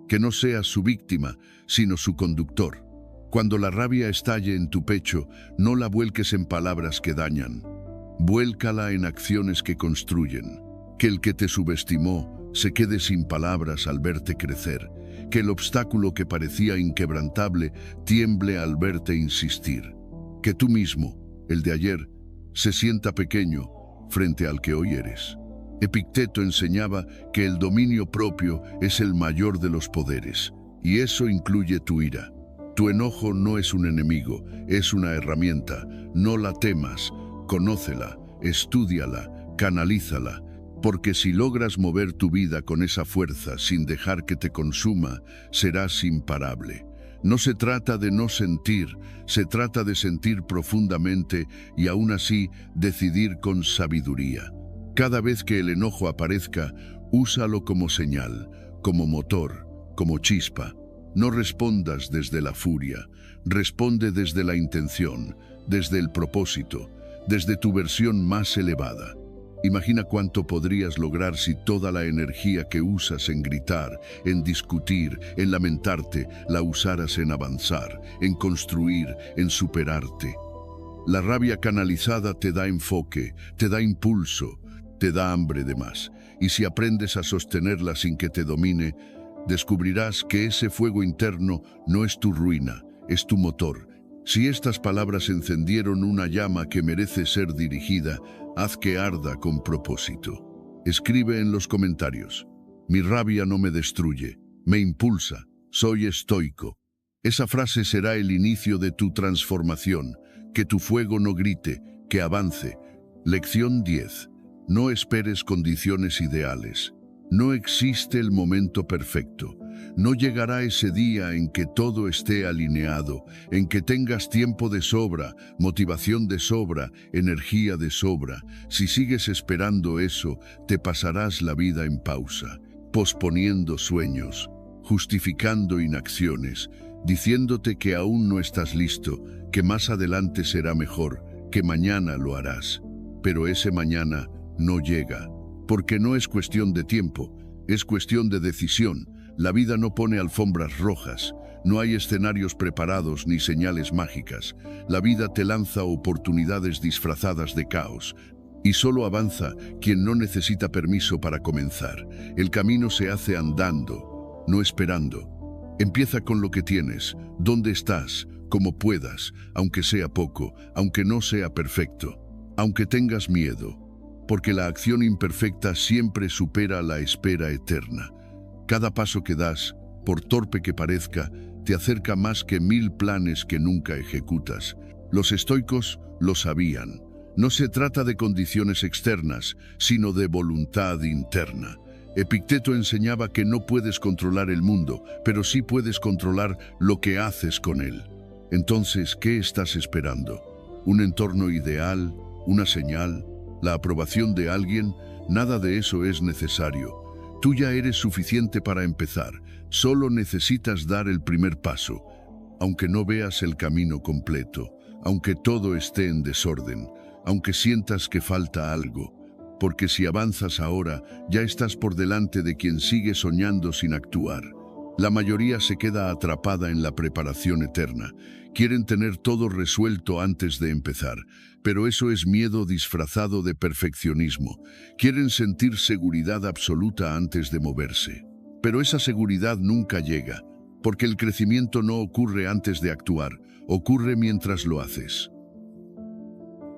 Que no seas su víctima, sino su conductor. Cuando la rabia estalle en tu pecho, no la vuelques en palabras que dañan. Vuélcala en acciones que construyen. Que el que te subestimó se quede sin palabras al verte crecer. Que el obstáculo que parecía inquebrantable tiemble al verte insistir. Que tú mismo, el de ayer, se sienta pequeño frente al que hoy eres. Epicteto enseñaba que el dominio propio es el mayor de los poderes, y eso incluye tu ira. Tu enojo no es un enemigo, es una herramienta. No la temas, conócela, estúdiala, canalízala, porque si logras mover tu vida con esa fuerza sin dejar que te consuma, serás imparable. No se trata de no sentir, se trata de sentir profundamente y aún así decidir con sabiduría. Cada vez que el enojo aparezca, úsalo como señal, como motor, como chispa. No respondas desde la furia, responde desde la intención, desde el propósito, desde tu versión más elevada. Imagina cuánto podrías lograr si toda la energía que usas en gritar, en discutir, en lamentarte, la usaras en avanzar, en construir, en superarte. La rabia canalizada te da enfoque, te da impulso, te da hambre de más. Y si aprendes a sostenerla sin que te domine, descubrirás que ese fuego interno no es tu ruina, es tu motor. Si estas palabras encendieron una llama que merece ser dirigida, haz que arda con propósito. Escribe en los comentarios: mi rabia no me destruye, me impulsa, soy estoico. Esa frase será el inicio de tu transformación. Que tu fuego no grite, que avance. Lección 10. No esperes condiciones ideales. No existe el momento perfecto. No llegará ese día en que todo esté alineado, en que tengas tiempo de sobra, motivación de sobra, energía de sobra. Si sigues esperando eso, te pasarás la vida en pausa, posponiendo sueños, justificando inacciones, diciéndote que aún no estás listo, que más adelante será mejor, que mañana lo harás. Pero ese mañana no llega, porque no es cuestión de tiempo, es cuestión de decisión. La vida no pone alfombras rojas, no hay escenarios preparados ni señales mágicas. La vida te lanza oportunidades disfrazadas de caos, y solo avanza quien no necesita permiso para comenzar. El camino se hace andando, no esperando. Empieza con lo que tienes, donde estás, como puedas, aunque sea poco, aunque no sea perfecto, aunque tengas miedo, porque la acción imperfecta siempre supera la espera eterna. Cada paso que das, por torpe que parezca, te acerca más que 1000 planes que nunca ejecutas. Los estoicos lo sabían. No se trata de condiciones externas, sino de voluntad interna. Epicteto enseñaba que no puedes controlar el mundo, pero sí puedes controlar lo que haces con él. Entonces, ¿qué estás esperando? ¿Un entorno ideal? ¿Una señal? ¿La aprobación de alguien? Nada de eso es necesario. Tú ya eres suficiente para empezar. Solo necesitas dar el primer paso. Aunque no veas el camino completo, aunque todo esté en desorden, aunque sientas que falta algo, porque si avanzas ahora, ya estás por delante de quien sigue soñando sin actuar. La mayoría se queda atrapada en la preparación eterna. Quieren tener todo resuelto antes de empezar, pero eso es miedo disfrazado de perfeccionismo. Quieren sentir seguridad absoluta antes de moverse. Pero esa seguridad nunca llega, porque el crecimiento no ocurre antes de actuar, ocurre mientras lo haces.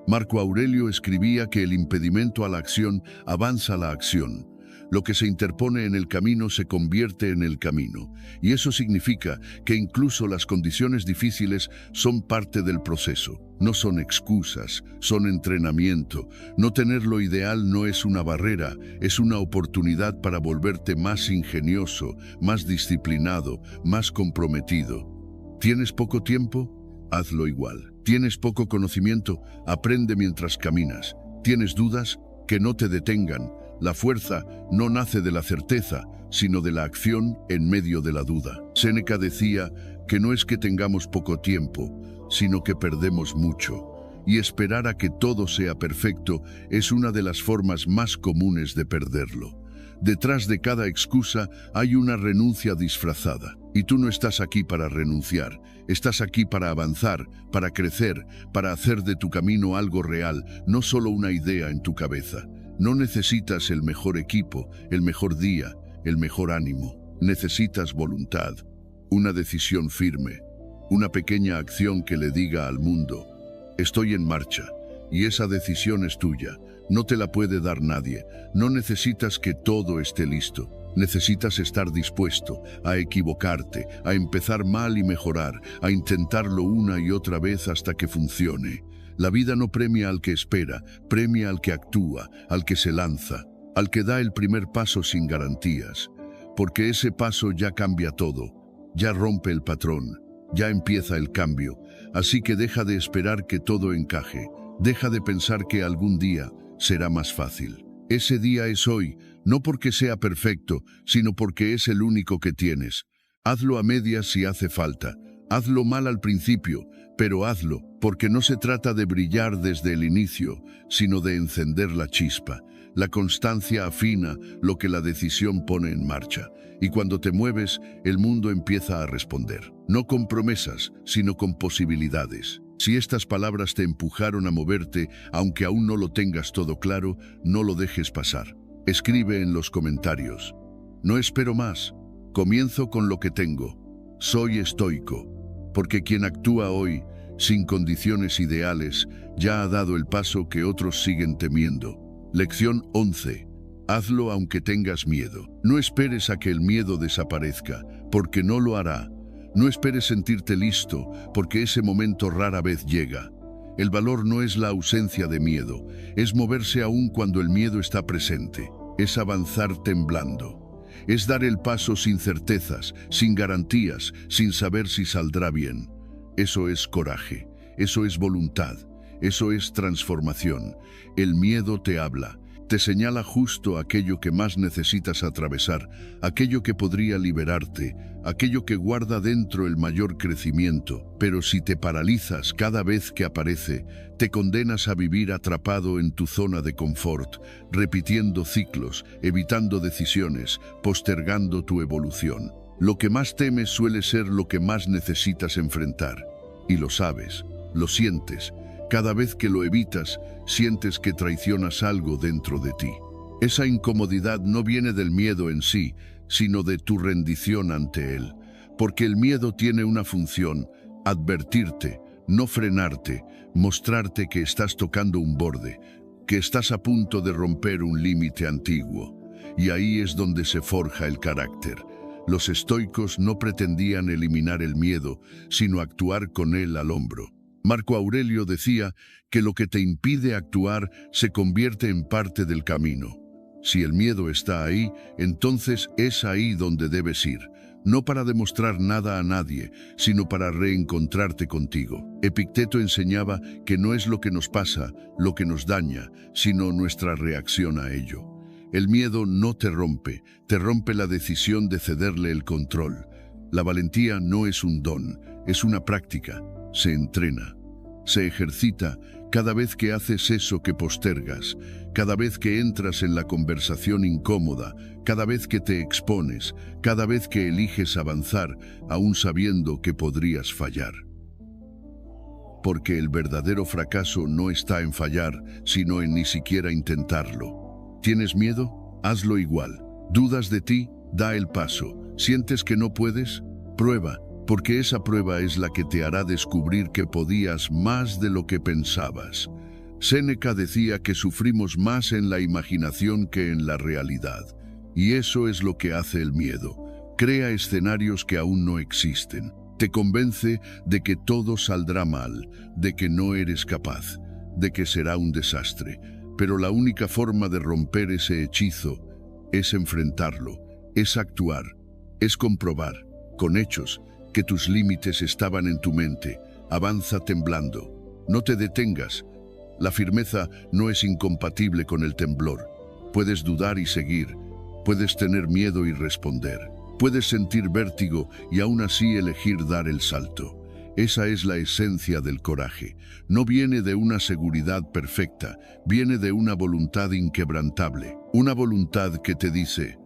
Marco Aurelio escribía que el impedimento a la acción avanza la acción. Lo que se interpone en el camino se convierte en el camino, y eso significa que incluso las condiciones difíciles son parte del proceso. No son excusas, son entrenamiento. No tener lo ideal no es una barrera, es una oportunidad para volverte más ingenioso, más disciplinado, más comprometido. ¿Tienes poco tiempo? Hazlo igual. ¿Tienes poco conocimiento? Aprende mientras caminas. ¿Tienes dudas? Que no te detengan. La fuerza no nace de la certeza, sino de la acción en medio de la duda. Séneca decía que no es que tengamos poco tiempo, sino que perdemos mucho. y esperar a que todo sea perfecto es una de las formas más comunes de perderlo. Detrás de cada excusa hay una renuncia disfrazada. Y tú no estás aquí para renunciar, estás aquí para avanzar, para crecer, para hacer de tu camino algo real, no solo una idea en tu cabeza. No necesitas el mejor equipo, el mejor día, el mejor ánimo. Necesitas voluntad, una decisión firme, una pequeña acción que le diga al mundo: estoy en marcha, y esa decisión es tuya. No te la puede dar nadie. No necesitas que todo esté listo. Necesitas estar dispuesto a equivocarte, a empezar mal y mejorar, a intentarlo una y otra vez hasta que funcione. La vida no premia al que espera, premia al que actúa, al que se lanza, al que da el primer paso sin garantías. Porque ese paso ya cambia todo, ya rompe el patrón, ya empieza el cambio. Así que deja de esperar que todo encaje, deja de pensar que algún día será más fácil. Ese día es hoy, no porque sea perfecto, sino porque es el único que tienes. Hazlo a medias si hace falta. Hazlo mal al principio, pero hazlo, porque no se trata de brillar desde el inicio, sino de encender la chispa. La constancia afina lo que la decisión pone en marcha. Y cuando te mueves, el mundo empieza a responder. No con promesas, sino con posibilidades. Si estas palabras te empujaron a moverte, aunque aún no lo tengas todo claro, no lo dejes pasar. Escribe en los comentarios: no espero más, comienzo con lo que tengo. Soy estoico, porque quien actúa hoy, sin condiciones ideales, ya ha dado el paso que otros siguen temiendo. Lección 11. Hazlo aunque tengas miedo. No esperes a que el miedo desaparezca, porque no lo hará. No esperes sentirte listo, porque ese momento rara vez llega. El valor no es la ausencia de miedo, es moverse aún cuando el miedo está presente. Es avanzar temblando. Es dar el paso sin certezas, sin garantías, sin saber si saldrá bien. Eso es coraje, eso es voluntad, eso es transformación. El miedo te habla. Te señala justo aquello que más necesitas atravesar, aquello que podría liberarte, aquello que guarda dentro el mayor crecimiento. Pero si te paralizas cada vez que aparece, te condenas a vivir atrapado en tu zona de confort, repitiendo ciclos, evitando decisiones, postergando tu evolución. Lo que más temes suele ser lo que más necesitas enfrentar. Y lo sabes, lo sientes. Cada vez que lo evitas, sientes que traicionas algo dentro de ti. Esa incomodidad no viene del miedo en sí, sino de tu rendición ante él. Porque el miedo tiene una función: advertirte, no frenarte, mostrarte que estás tocando un borde, que estás a punto de romper un límite antiguo. Y ahí es donde se forja el carácter. Los estoicos no pretendían eliminar el miedo, sino actuar con él al hombro. Marco Aurelio decía que lo que te impide actuar se convierte en parte del camino. Si el miedo está ahí, entonces es ahí donde debes ir, no para demostrar nada a nadie, sino para reencontrarte contigo. Epicteto enseñaba que no es lo que nos pasa, lo que nos daña, sino nuestra reacción a ello. El miedo no te rompe la decisión de cederle el control. La valentía no es un don, es una práctica. Se entrena, se ejercita cada vez que haces eso que postergas, cada vez que entras en la conversación incómoda, cada vez que te expones, cada vez que eliges avanzar, aún sabiendo que podrías fallar. Porque el verdadero fracaso no está en fallar, sino en ni siquiera intentarlo. ¿Tienes miedo? Hazlo igual. ¿Dudas de ti? Da el paso. ¿Sientes que no puedes? Prueba. Porque esa prueba es la que te hará descubrir que podías más de lo que pensabas. Séneca decía que sufrimos más en la imaginación que en la realidad. Y eso es lo que hace el miedo. Crea escenarios que aún no existen. Te convence de que todo saldrá mal, de que no eres capaz, de que será un desastre. Pero la única forma de romper ese hechizo es enfrentarlo, es actuar, es comprobar, con hechos, que tus límites estaban en tu mente. Avanza temblando. No te detengas. La firmeza no es incompatible con el temblor. Puedes dudar y seguir. Puedes tener miedo y responder. Puedes sentir vértigo y aún así elegir dar el salto. Esa es la esencia del coraje. No viene de una seguridad perfecta, viene de una voluntad inquebrantable. Una voluntad que te dice,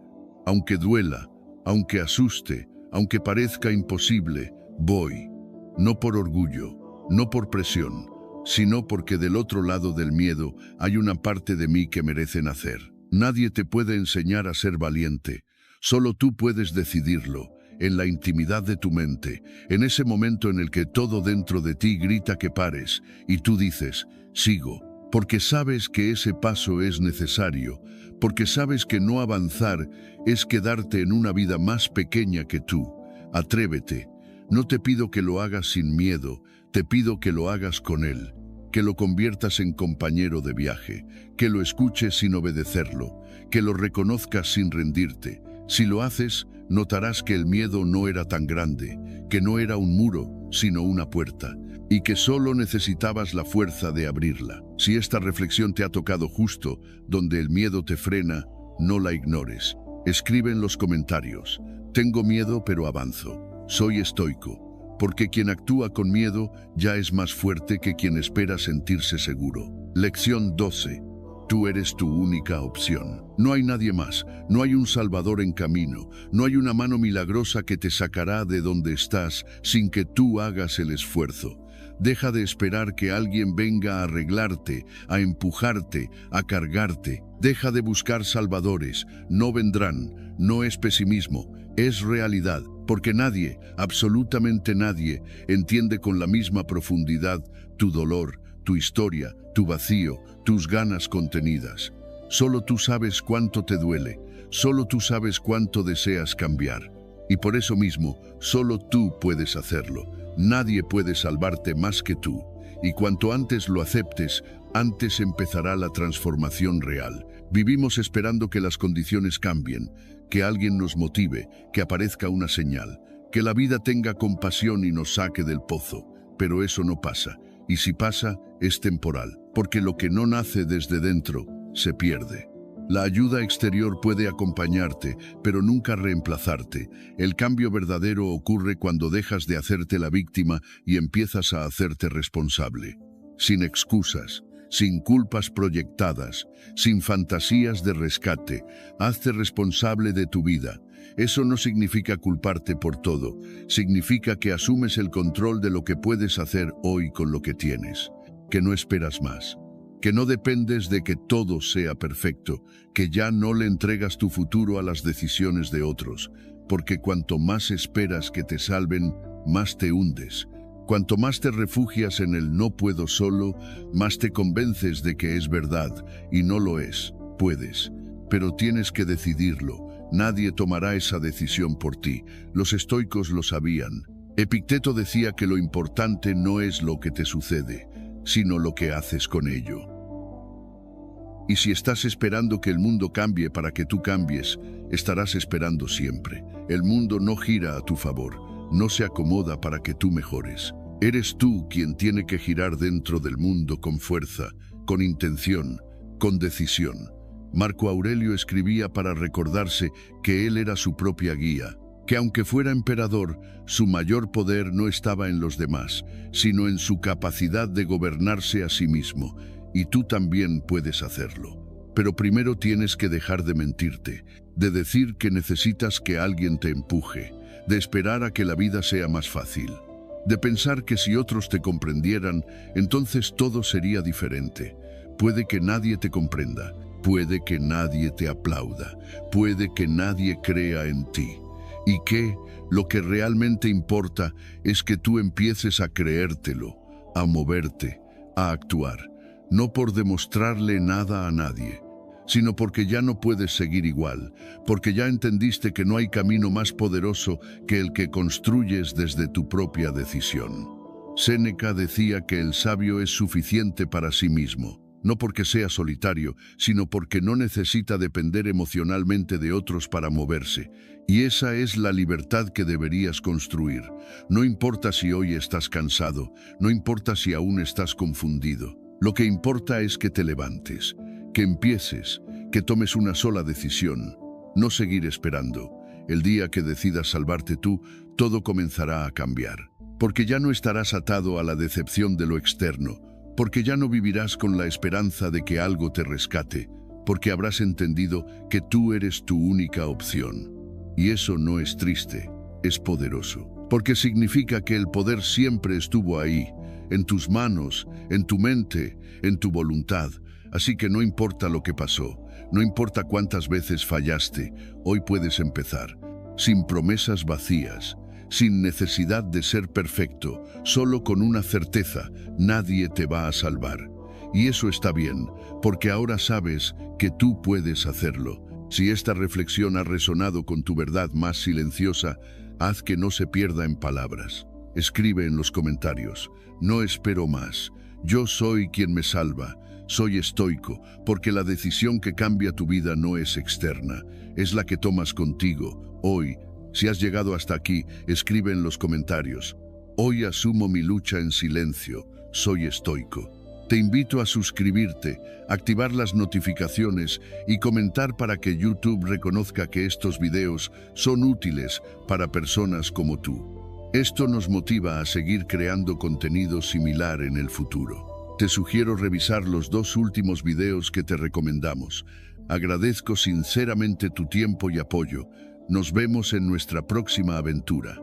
aunque duela, aunque asuste, aunque parezca imposible, voy. No por orgullo, no por presión, sino porque del otro lado del miedo hay una parte de mí que merece nacer. Nadie te puede enseñar a ser valiente, solo tú puedes decidirlo. En la intimidad de tu mente, en ese momento en el que todo dentro de ti grita que pares, y tú dices, sigo, porque sabes que ese paso es necesario, porque sabes que no avanzar es quedarte en una vida más pequeña que tú. Atrévete, no te pido que lo hagas sin miedo, te pido que lo hagas con él, que lo conviertas en compañero de viaje, que lo escuches sin obedecerlo, que lo reconozcas sin rendirte. Si lo haces, notarás que el miedo no era tan grande, que no era un muro, sino una puerta, y que solo necesitabas la fuerza de abrirla. Si esta reflexión te ha tocado justo donde el miedo te frena, no la ignores. Escribe en los comentarios, tengo miedo pero avanzo, soy estoico, porque quien actúa con miedo ya es más fuerte que quien espera sentirse seguro. Lección 12. Tú eres tu única opción. No hay nadie más, no hay un salvador en camino, no hay una mano milagrosa que te sacará de donde estás sin que tú hagas el esfuerzo. Deja de esperar que alguien venga a arreglarte, a empujarte, a cargarte. Deja de buscar salvadores, no vendrán, no es pesimismo, es realidad, porque nadie, absolutamente nadie, entiende con la misma profundidad tu dolor, tu historia, tu vacío, tus ganas contenidas. Solo tú sabes cuánto te duele, solo tú sabes cuánto deseas cambiar. Y por eso mismo, solo tú puedes hacerlo. Nadie puede salvarte más que tú. Y cuanto antes lo aceptes, antes empezará la transformación real. Vivimos esperando que las condiciones cambien, que alguien nos motive, que aparezca una señal, que la vida tenga compasión y nos saque del pozo. Pero eso no pasa. Y si pasa, es temporal, porque lo que no nace desde dentro, se pierde. La ayuda exterior puede acompañarte, pero nunca reemplazarte. El cambio verdadero ocurre cuando dejas de hacerte la víctima y empiezas a hacerte responsable. Sin excusas, sin culpas proyectadas, sin fantasías de rescate, hazte responsable de tu vida. Eso no significa culparte por todo, significa que asumes el control de lo que puedes hacer hoy con lo que tienes, que no esperas más, que no dependes de que todo sea perfecto, que ya no le entregas tu futuro a las decisiones de otros, porque cuanto más esperas que te salven, más te hundes. Cuanto más te refugias en el no puedo solo, más te convences de que es verdad, y no lo es. Puedes, pero tienes que decidirlo. Nadie tomará esa decisión por ti. Los estoicos lo sabían. Epicteto decía que lo importante no es lo que te sucede, sino lo que haces con ello. Y si estás esperando que el mundo cambie para que tú cambies, estarás esperando siempre. El mundo no gira a tu favor, no se acomoda para que tú mejores. Eres tú quien tiene que girar dentro del mundo con fuerza, con intención, con decisión. Marco Aurelio escribía para recordarse que él era su propia guía, que aunque fuera emperador, su mayor poder no estaba en los demás, sino en su capacidad de gobernarse a sí mismo, y tú también puedes hacerlo. Pero primero tienes que dejar de mentirte, de decir que necesitas que alguien te empuje, de esperar a que la vida sea más fácil, de pensar que si otros te comprendieran, entonces todo sería diferente. Puede que nadie te comprenda, puede que nadie te aplauda, puede que nadie crea en ti. Y que lo que realmente importa es que tú empieces a creértelo, a moverte, a actuar, no por demostrarle nada a nadie, sino porque ya no puedes seguir igual, porque ya entendiste que no hay camino más poderoso que el que construyes desde tu propia decisión. Séneca decía que el sabio es suficiente para sí mismo, no porque sea solitario, sino porque no necesita depender emocionalmente de otros para moverse. Y esa es la libertad que deberías construir. No importa si hoy estás cansado, no importa si aún estás confundido. Lo que importa es que te levantes, que empieces, que tomes una sola decisión, no seguir esperando. El día que decidas salvarte tú, todo comenzará a cambiar. porque ya no estarás atado a la decepción de lo externo, porque ya no vivirás con la esperanza de que algo te rescate, porque habrás entendido que tú eres tu única opción. Y eso no es triste, es poderoso, porque significa que el poder siempre estuvo ahí, en tus manos, en tu mente, en tu voluntad. Así que no importa lo que pasó, no importa cuántas veces fallaste, hoy puedes empezar, sin promesas vacías, sin necesidad de ser perfecto, solo con una certeza: nadie te va a salvar. Y eso está bien, porque ahora sabes que tú puedes hacerlo. Si esta reflexión ha resonado con tu verdad más silenciosa, haz que no se pierda en palabras. Escribe en los comentarios: no espero más, yo soy quien me salva. Soy estoico, porque la decisión que cambia tu vida no es externa, es la que tomas contigo, hoy. Si has llegado hasta aquí, escribe en los comentarios: hoy asumo mi lucha en silencio, soy estoico. Te invito a suscribirte, activar las notificaciones y comentar para que YouTube reconozca que estos videos son útiles para personas como tú. Esto nos motiva a seguir creando contenido similar en el futuro. Te sugiero revisar los 2 últimos videos que te recomendamos. Agradezco sinceramente tu tiempo y apoyo. Nos vemos en nuestra próxima aventura.